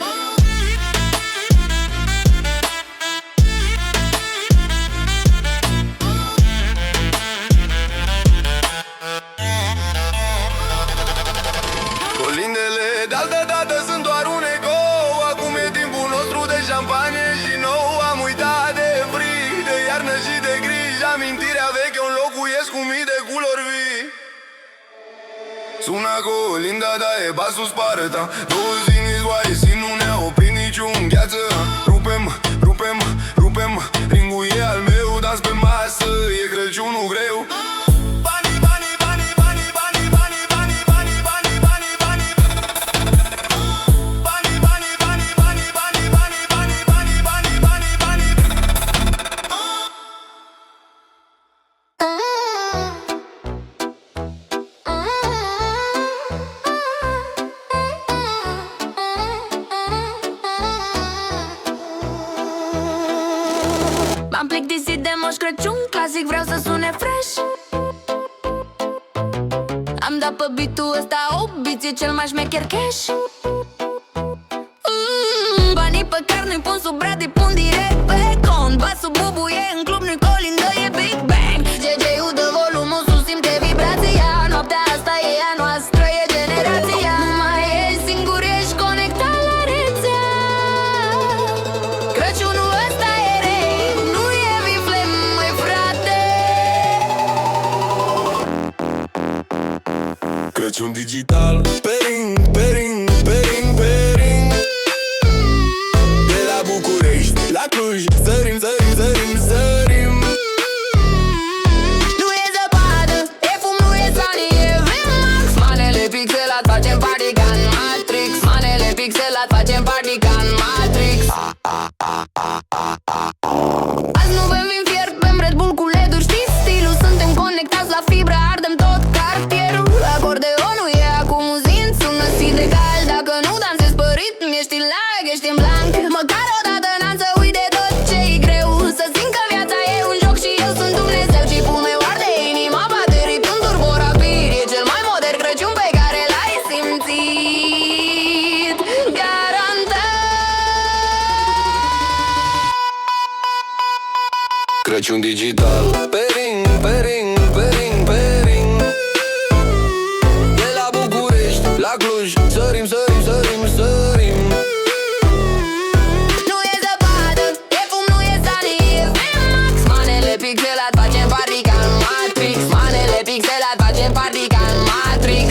Colindele de-altă dată sunt doar un ecou. Acum e timpul nostru de șampanie și nou. Am uitat de frig, de iarnă și de griji. Amintirea veche o înlocuiesc cu mii de culori vii. Sună colinda, da, e basul Sparta. 2 zile oare și nu ne-a oprit niciun gheață. Rupe-mă, rupe-mă, rupe-mă, ringul e al meu, dans pe masă, e Crăciunul greu. M-am plictisit de Moș Crăciun, clasic, vreau să sune fresh. Am dat pe beat-ul ăsta o biție, cel mai șmecher cash. Banii pe care nu-i pun sub brad, îi pun direct pe cont. Basul bubuie în club, nu-i colindă, e Big Bang. JJ-ul dă volumul sus, simte vibrația. Noaptea asta e a noastră, e generația. Nu mai ești singur, ești conectat la rețea. Crăciunul ăsta e rei, nu e viflem, măi frate. Crăciun digital, pe ring, pe ring, pe ring, pe ring. De la București, la Cluj, sărim, sărim, sărim, sărim. Nu e zăpadă, e fum, nu e sani, e VMAX. Manele pixelat, facem party ca în Matrix. Manele pixelat, facem party ca în Matrix. Azi nu bem vin fiert, bem Red Bull cu LED-uri, știi stilul. Suntem conectați la fibră, ardem tot cartierul. Acordeonul e acum uzin, sună si de cal. Dacă nu dansezi pe ritm, ești în lag, ești în blanc. Măcar o dată n-am să uit de tot ce-i greu. Să simt că viața e un joc și eu sunt Dumnezeu. Chipul meu arde, inima bate ritm turbo rapid. E cel mai modern Crăciun pe care l-ai simțit, garantat. Crăciun digital, pe ring, pe ring, pe ring, pe ring. De la București, la Cluj, sărim, sărim, sărim, sărim. Nu e zăpadă, e fum, nu e sani, e VMAX. Manele pixelat, facem party ca în Matrix. Manele pixelat, facem party ca în Matrix.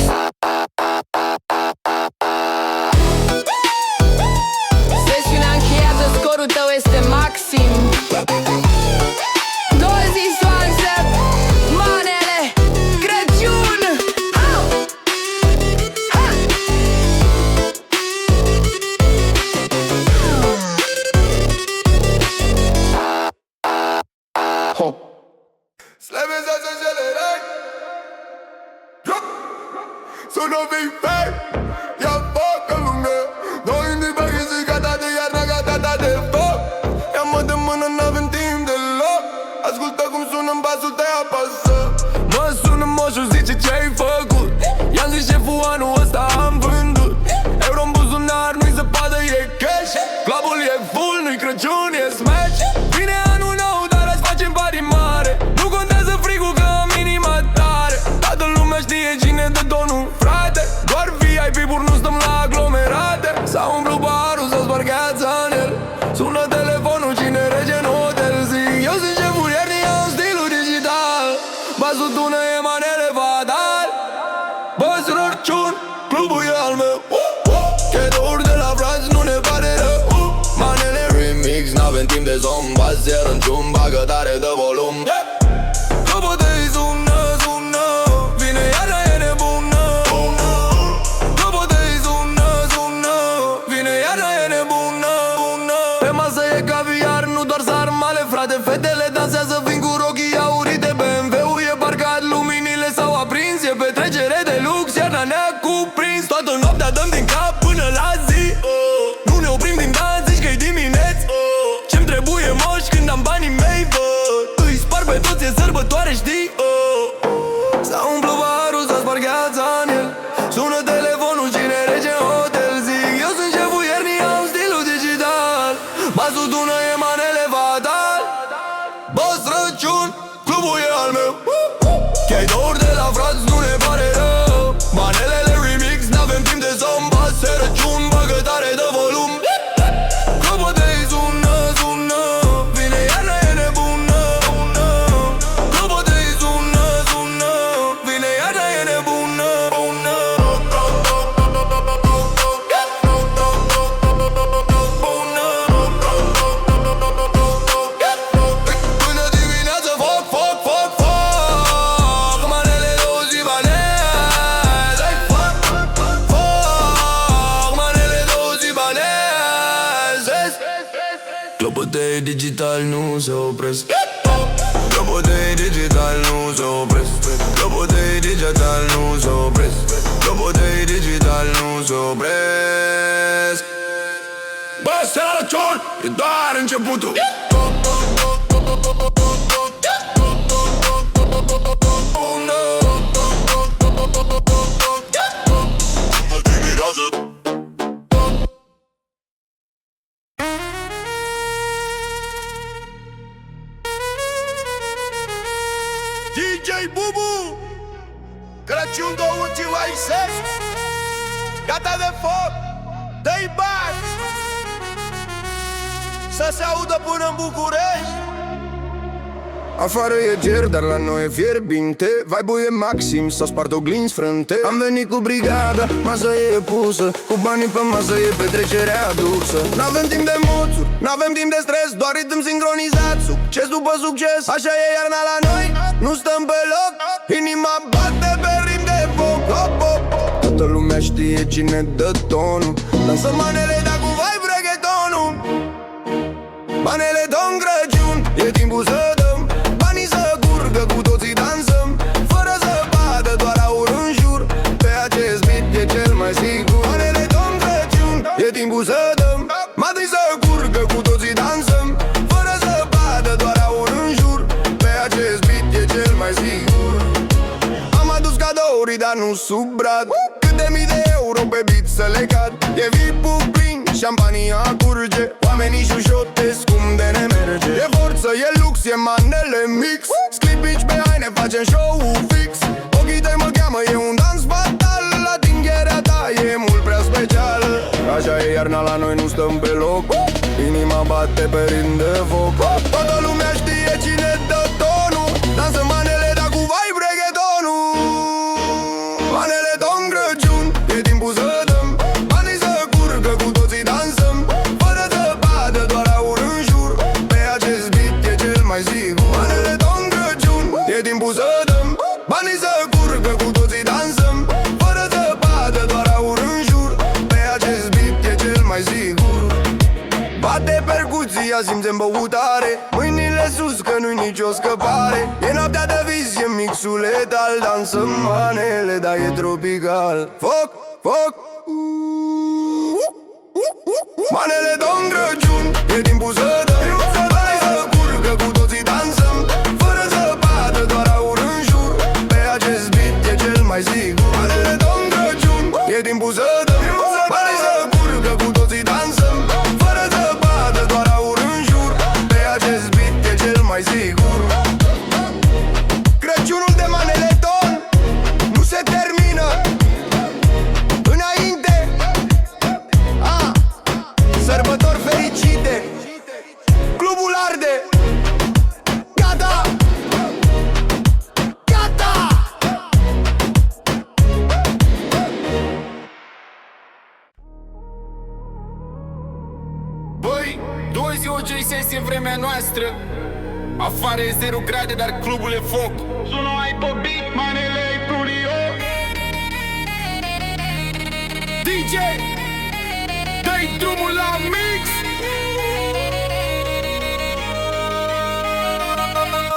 Slemeza să generai Sună vei fei Ia focă lungă Noi în dibagă zi gata de iarnă, gata de foc Ia-mă de mână, n-avem timp deloc Ascultă cum sună-n basul, te apasă Mă sună moșul, zice ce-ai făcut I-am zis șeful, anul ăsta am vândut Euro-n buzunar, nu-i zăpadă, e cash Clubul e full, nu-i Crăciun, e smash Vine anul nou, dar azi facem party mare Nu contează frigul că am inima tare Toată lumea știe cine dă tonul, frate Doar VIP-uri, nu stăm la aglomerate S-a umplut barul, s-a spart gheața în el Sună telefonul, cine rege în hotel. Zic, eu sunt șeful, iar am stilul digital Basul tună e manele vadal Băs Rărciun, clubul e al meu Cadouri de la frați, nu ne pare rău Manele remix, n-avem timp de zomb Bazi iar în cium, bagă tare de volum Căpătăi sună, sună Vine iarna, e nebună Căpătăi sună, sună Vine iarna, e nebună Pe masă e caviar, nu doar sarmale, frate Fetele dansează, vin cu rochii aurite BMW-ul e parcat, luminile s-au aprins E petrecere de lux, iarna ne-a cuprins Toată noaptea dăm din cap până la zi Nu ne oprim din dans, zici că-i dimineți Ce-mi trebuie moș când am banii mei, văd Îi spar pe toți, e sărbătoare, știi S-a umplut barul, s-a spart gheața în el Sună telefonul, cine rege în hotel. Zic, eu sunt șeful, iar am stilul digital Basul tună e manele vadal Băs Răciun, clubul e al meu Cadouri de la frați, nu ne pare rău Manelele remix, n-avem timp de zomb Bas Răciun, bagă tare de volum Căpătăi sună, sună Vine iarna, e nebună Căpătăi sună, sună Vine iarna, e nebună Până dimineață foc, foc, foc, foc Manele dozi baneze Foc, foc Manele dozi baneze Clopotei digital nu se opresc Clopotei digital nu se opresc Clopotei digital nu se opresc Clopotei digital nu se opresc Bă, Stella Răciun, e doar începutul DJ Bubu Crăciun 2026 Gata de foc Dă-i bani Să se audă până în București Afară e ger, dar la noi e fierbinte Vibe-ul e maxim, s-au spart oglinzi frânte Am venit cu brigada, masa e pusă Cu banii pe masă e petrecerea adusă N-avem timp de moțuri, n-avem timp de stres Doar ritm sincronizat, succes după succes Așa e iarna la noi, nu stăm pe loc Inima bate pe ritm de foc hop, hop. Toată lumea știe cine dă tonul Dansă manele, dar cu vibe reggaetonul Manele Don Crăciun, e timpul să dăm Banii să curgă, cu toții dansăm Fără zăpadă, doar aur în jur Pe acest beat e cel mai sigur Manele Don Crăciun, e timpul să dăm Banii să curgă, cu toții dansăm Fără zăpadă, doar aur în jur Pe acest beat e cel mai sigur Am adus cadouri, dar nu sub brad Câte mii de euro pe beat să le cad E VIP-ul plin, șampania curge Oamenii șușotesc cum de ne merge E forță, e lux, e manele mix Sclipici pe haine, facem show-ul fix Ochii tăi mă cheamă, e un dans fatal Atingerea ta e mult prea specială Așa e iarna la noi, nu stăm pe loc Inima bate pe ritm de foc Toată lumea știe cine dă tonul Dansă manele, dar cu vibe reggaetonul Manele Don Crăciun, e timpul să dăm Banii să curgă, cu toții dansăm Fără zăpadă, doar aur în jur Pe acest beat e cel mai sigur Manele Don Crăciun, e timpul să dăm Banii să curgă, cu toții dansăm Fără zăpadă, doar aur în jur Pe acest beat e cel mai sigur Bate percuția simțem băutare. Mâinile sus că nu-i nicio scăpare. E noaptea de vis, e mixul letal. Dansăm manele, dar e tropical. Foc, foc. Manele Don Crăciun, e timpul să dăm. Hai să curgă, cu toții dansăm. Fără zăpadă, doar aur în jur. Pe acest beat e cel mai sigur. Manele Don Crăciun, e timpul să dăm. Hai să curgă, cu toții dansăm. Fără zăpadă, doar aur în jur. Pe acest beat e cel mai sigur. Crăciunul de Manele Don nu se termină. Înainte, sărbători fericite. Clubul arde. Gata. Gata. Băi, 28 e vremea noastră. Afară e 0 grade, dar clubul e foc. Sună ai pe beat, Manele Studio. DJ, dai drumul la mix.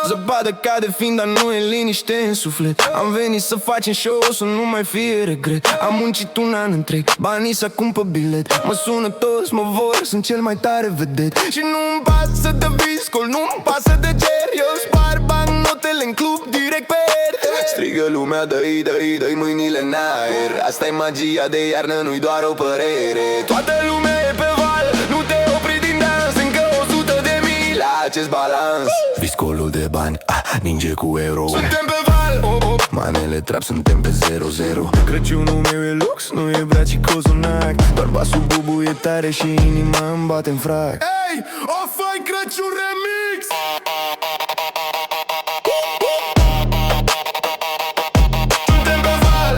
Zăpadă cade fiind, dar nu e liniște în suflet. Am venit să facem show, să nu mai fie regret. Am muncit un an întreg, banii să cumpăr bilet. Mă sună toți, mă vor, sunt cel mai tare vedet. Și nu-mi pasă de viscol, nu-mi pasă de cer. Eu spar bancnotele în club direct pe aer. Strigă lumea, dă-i, dă-i, dă-i mâinile în aer. Asta-i magia de iarnă, nu-i doar o părere. Toată lumea e pe val, nu te opri din dans. Încă 100.000 la acest balans. Viscolul de bani, ninge cu euro. Suntem pe val, Manele Trap, suntem pe 0-0. Crăciunul meu e lux, nu e brea, ci cozonac. Doar basul bubu e tare și inima îmi bate în frac. Ei, o fai Crăciun remix. Suntem pe val.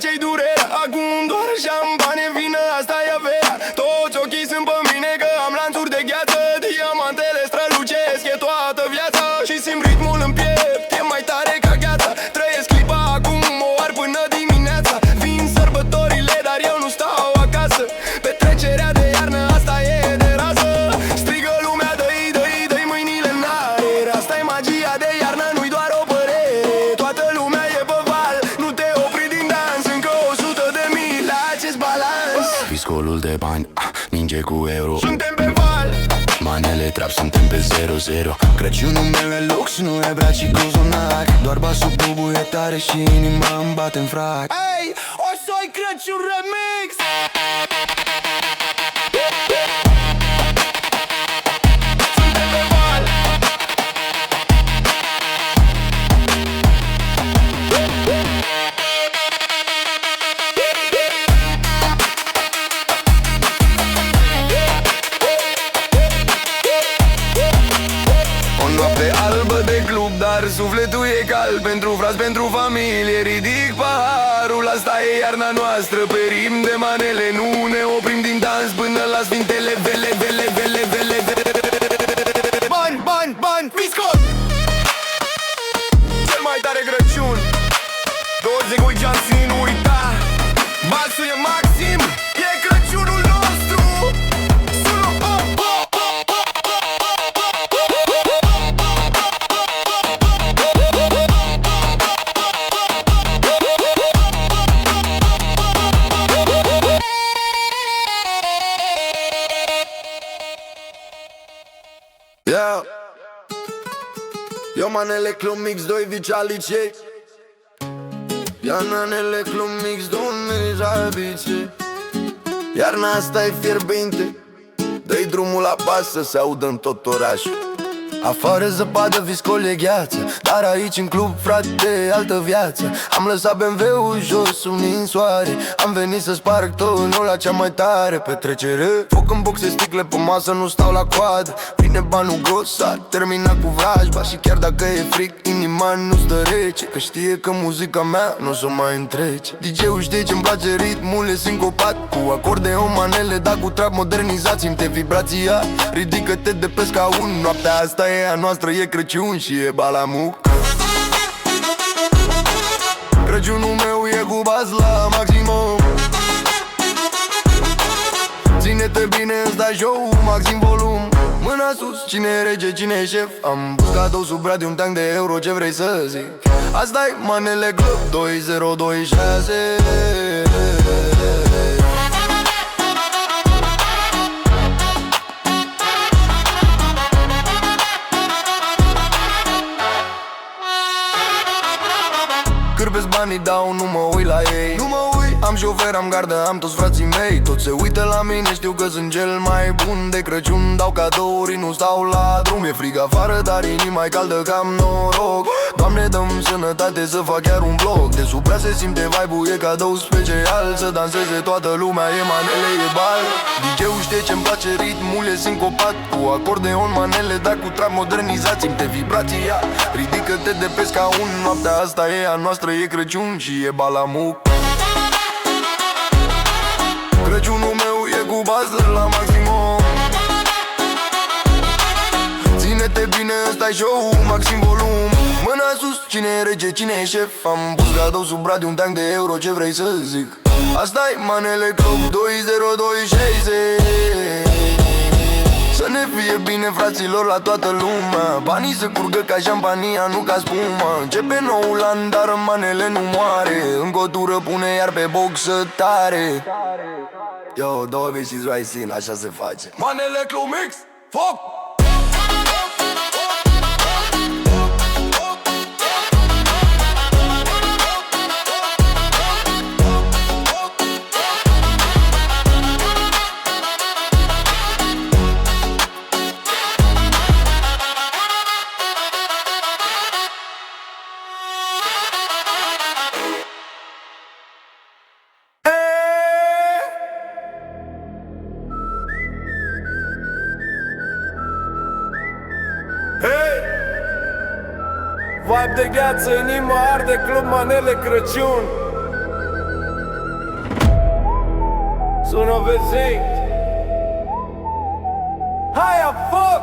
Ce-i durerea, acum doar șampanie, vină, asta e averea. Toți ochii sunt pe mine că am lanțuri de gheață. Diamantele strălucesc, e toată viața. Și simt ritmul în piept, e mai tare ca gheața. Trăiesc clipa acum, o ar până dimineața. Vin sărbătorile, dar eu nu stau acasă. Petrecerea de iarnă, asta e de rază. Strigă lumea, dă-i, dă-i, dă-i mâinile în aer. Asta-i magia de iarnă, nu-i doar o părere. Toată lumea e pe val, nu te opri din dans. Încă 100.000 la acest balans. Fiscolul de bani, ninge cu euro. Suntem pe val. Manele Trap, suntem pe 0-0. Crăciunul meu e lux, nu e brea, ci cozonac. Doar basul bubu e tare și inima îmi bate în frac. Ei, o să-i Crăciun remix. Suntem pe val. O noapte albă de club, dar sufletul e cald. Pentru frați, pentru familie, ridic paharul. Asta e iarna noastră, pe rim de manele. Nu ne oprim din dans până la sfintele vele, vele, vele, vele, vele. Bani, bani, bani, viscol! Cel mai tare Crăciun 20 cu Jansi, nu uita. Basul e maxim, e Crăciunul nostru. Sună, yeah. Eu Manele Club Mix 2 Vicea Licei. Manele Club Mix 2 Mirijabice. Iarna asta e fierbinte. Dă-i drumul la pas să se audă în tot orașul. Afară zăpadă, viscole, gheață, dar aici în club, frate, altă viață. Am lăsat BMW-ul jos, unii în soare. Am venit să sparg tonul la cea mai tare petrecere. Foc în boxe, sticle pe masă, nu stau la coadă. Vine banul gros, s-ar termina cu vrajba. Și chiar dacă e fric, inima nu stă rece, că știe că muzica mea nu o să mai întrece. DJ-ul știe ce-mi place, ritmul e sincopat, cu acordeon, manele, dar cu trap modernizat. Simte vibrația, ridică-te de pe scaun. Noaptea asta e a noastră, e Crăciun și e balamuc. Crăciunul meu e cu baz la maximum. Ține-te bine, îți dai show, maxim volum. Mâna sus, cine e rege, cine e șef. Am pus cadou sub brad de un tank de euro, ce vrei să zic? Asta-i manele club 2026. Cârbesc banii, dau, nu mă uit la ei. Nu mă uit. Am șofer, am gardă, am toți frații mei. Toți se uită la mine, știu că sunt cel mai bun. De Crăciun dau cadouri, nu stau la drum. E frig afară, dar inima e caldă, cam noroc. Doamne, dă-mi sănătate să fac chiar un vlog. De sub prea se simte vibe-ul, e cadou special. Să danseze toată lumea, e manele, e bal. DJ-ul știe ce-mi place, ritmul e sincopat, cu acordeon, manele, dar cu trap modernizat. Simte vibrația, ridică-te de pe scaun. Noaptea asta e a noastră, e Crăciun și e balamuc. Crăciunul meu e cu bază la maximum. Ține-te bine, ăsta-i show, maxim volum. Mâna sus, cine e rege, cine e șef. Am pus cadou sub brad de un tank de euro, ce vrei să zic? Asta-i manele club 2026. Să ne fie bine, fraților, la toată lumea. Banii se curgă ca șampania, nu ca spuma. Începe noul an, dar manele nu moare. Încă o tură pune iar pe boxă tare. Yo, 2006 Rising, așa se face. Manele Club Mix, foc! Vibe de gheață, inima arde, club manele Crăciun. Sună vecin. Haia, foc!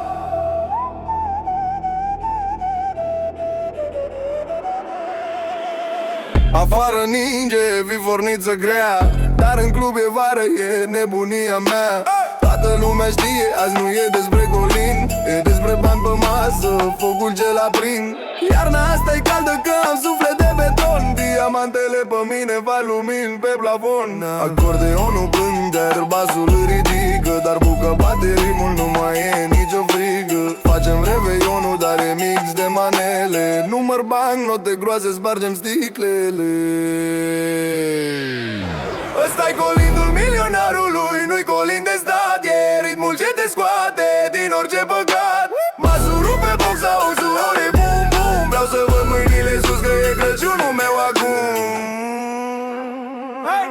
Afară ninge, viforniță grea, dar în club e vară, e nebunia mea. Toată lumea știe, azi nu e despre colin, e despre bani pe masă, focul ce l-a prind. Iarna asta e caldă că am suflet de beton. Diamantele pe mine fac lumini pe plafon. Acordeonul plânge, iar basul îl ridică, dar bucă bate rimul, nu mai e nicio frigă. Facem reveionul, dar e mix de manele. Număr bani, note groase, spargem sticlele. Ăsta-i colindul milionarului, nu-i colind de stat. E ritmul ce te scoate din orice păcat. Basul rupe boxa, ușurore, bum, bum. Vreau să văd mâinile sus că e Crăciunul meu acum. Hai!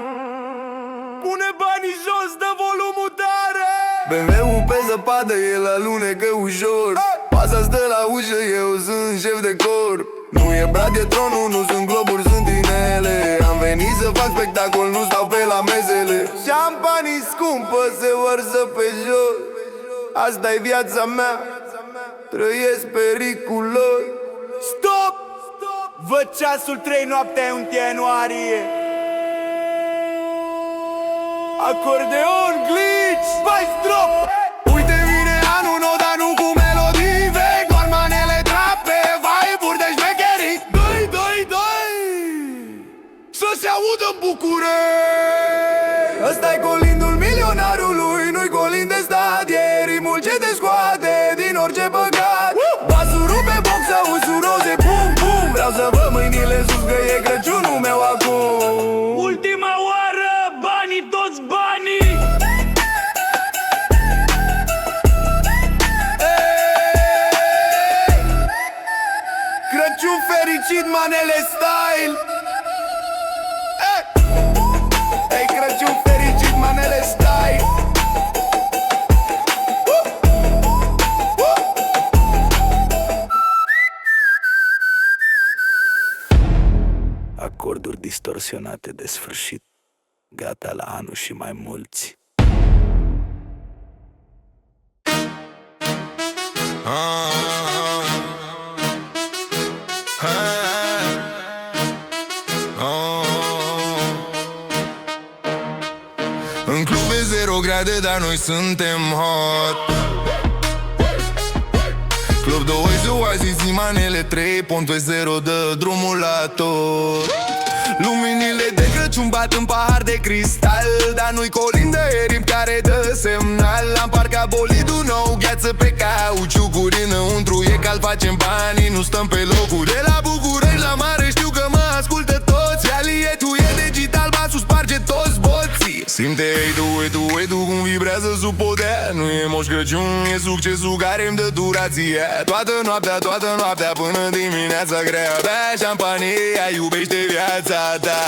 Pune banii jos, dă volumul tare. BMW-ul pe zăpadă, el alunecă ușor. Pasa stă la ușă, eu sunt șef de cor. Nu e brad, e tronul, nu sunt globuri, sunt inele. Am venit să fac spectacol, nu stau pe la mesele. Șampanii scumpă se vărsă pe jos. Asta-i viața mea, trăiesc periculos. Stop! Văd ceasul 3, noaptea e 1 ianuarie. Acordeon, glitch, vice drop. Uite vine anul nou, dar nu cu melodii vechi. Doar manele trap pe vibe-uri de șmecherii. Doi, doi, doi, să se audă în București. Ăsta-i colindul milionarului, nu-i colind de stat. E rimul ce te scoate din orice păcat. Basul rupe boxa, ușuroze, bum, bum. Vreau să văd mâinile sus că e Crăciunul meu acum. Ultima oară, banii, toți banii. manele style. Ei, Crăciun fericit, manele style. Acorduri distorsionate de sfârșit, gata la anul și mai mulți. În club e 0 grade, dar noi suntem hot. Club 2 ziua zi manele 3, pontul 0 dă drumul la tot. Luminile de Crăciun bat în pahar de cristal, dar nu-i colindă, e rim care dă semnal. Am parcat bolidul nou, gheață pe cauciucuri înăuntru, e cald, facem banii, nu stăm pe locul. De la București la mare știu că mă ascultă toți. Alietul e digital, basul sparge toți boții. Simte ei tu cum vibrează sub podea. Nu e Moș Crăciun, e succesul care îmi dă durație. Toată noaptea până dimineața grea. Bea șampanie, iubește viața ta.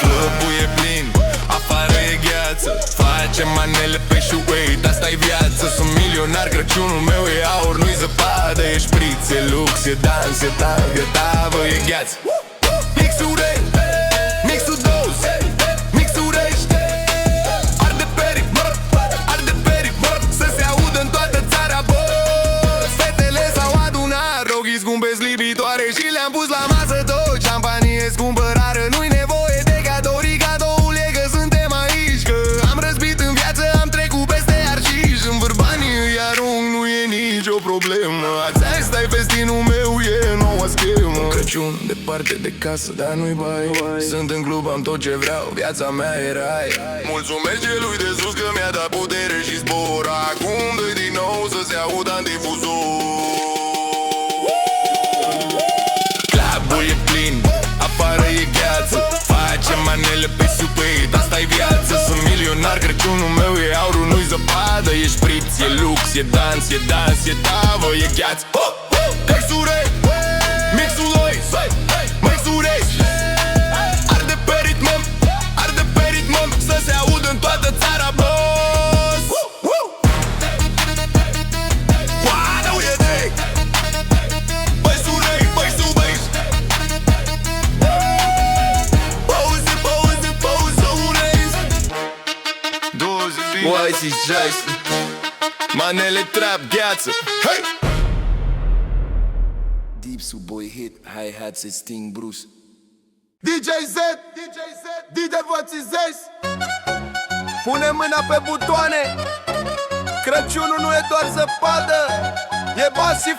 Clubul e plin, afară e gheață. Facem manele pe șueit, asta-i viață. Sunt milionar, Crăciunul meu e aur, nu-i zăpadă. E șpriț, e lux, e dans, e tangă, tavă, e gheață. Mixul dos, mixul rește. Arde peric, să se audă în toată țara, boss. Fetele s-au adunat, roghii scumpe, slibitoare, și le-am pus la masă tot. Șampanie scumpă, rară, nu-i nevoie de cadouri. Cadoul e că suntem aici, că am răzbit în viață, am trecut peste arșiș. În vârbanii îi arunc, nu e nicio problemă. Asta-i festinul meu, e noua schemă. Crăciun, departe de casă, dar nu-i bai. Sunt în club, am tot ce vreau, viața mea e rai. Mulțumesc celui de sus că mi-a dat putere și zbor. Acum dă din nou să se audă în difuzor. Clubul e plin, afară e gheață. Facem manele pe supeit, asta-i viață. Sunt milionar, Crăciunul meu e aurul, nu-i zăpadă. E șpriț, e lux, e dans, e tavă, e gheață. Mixul oi, mixul rești. Arde pe ritmăm, să se audă în toată țara, boss. What do you think? Băi surei, băi subei. Pause urei. 26 manele trap, gheață. Hey! Deep Sub Boy hit, hi-hats e Sting Bruce. DJ Z, DJ Vățizezi. Pune mâna pe butoane. Crăciunul nu e doar zăpadă, e bas și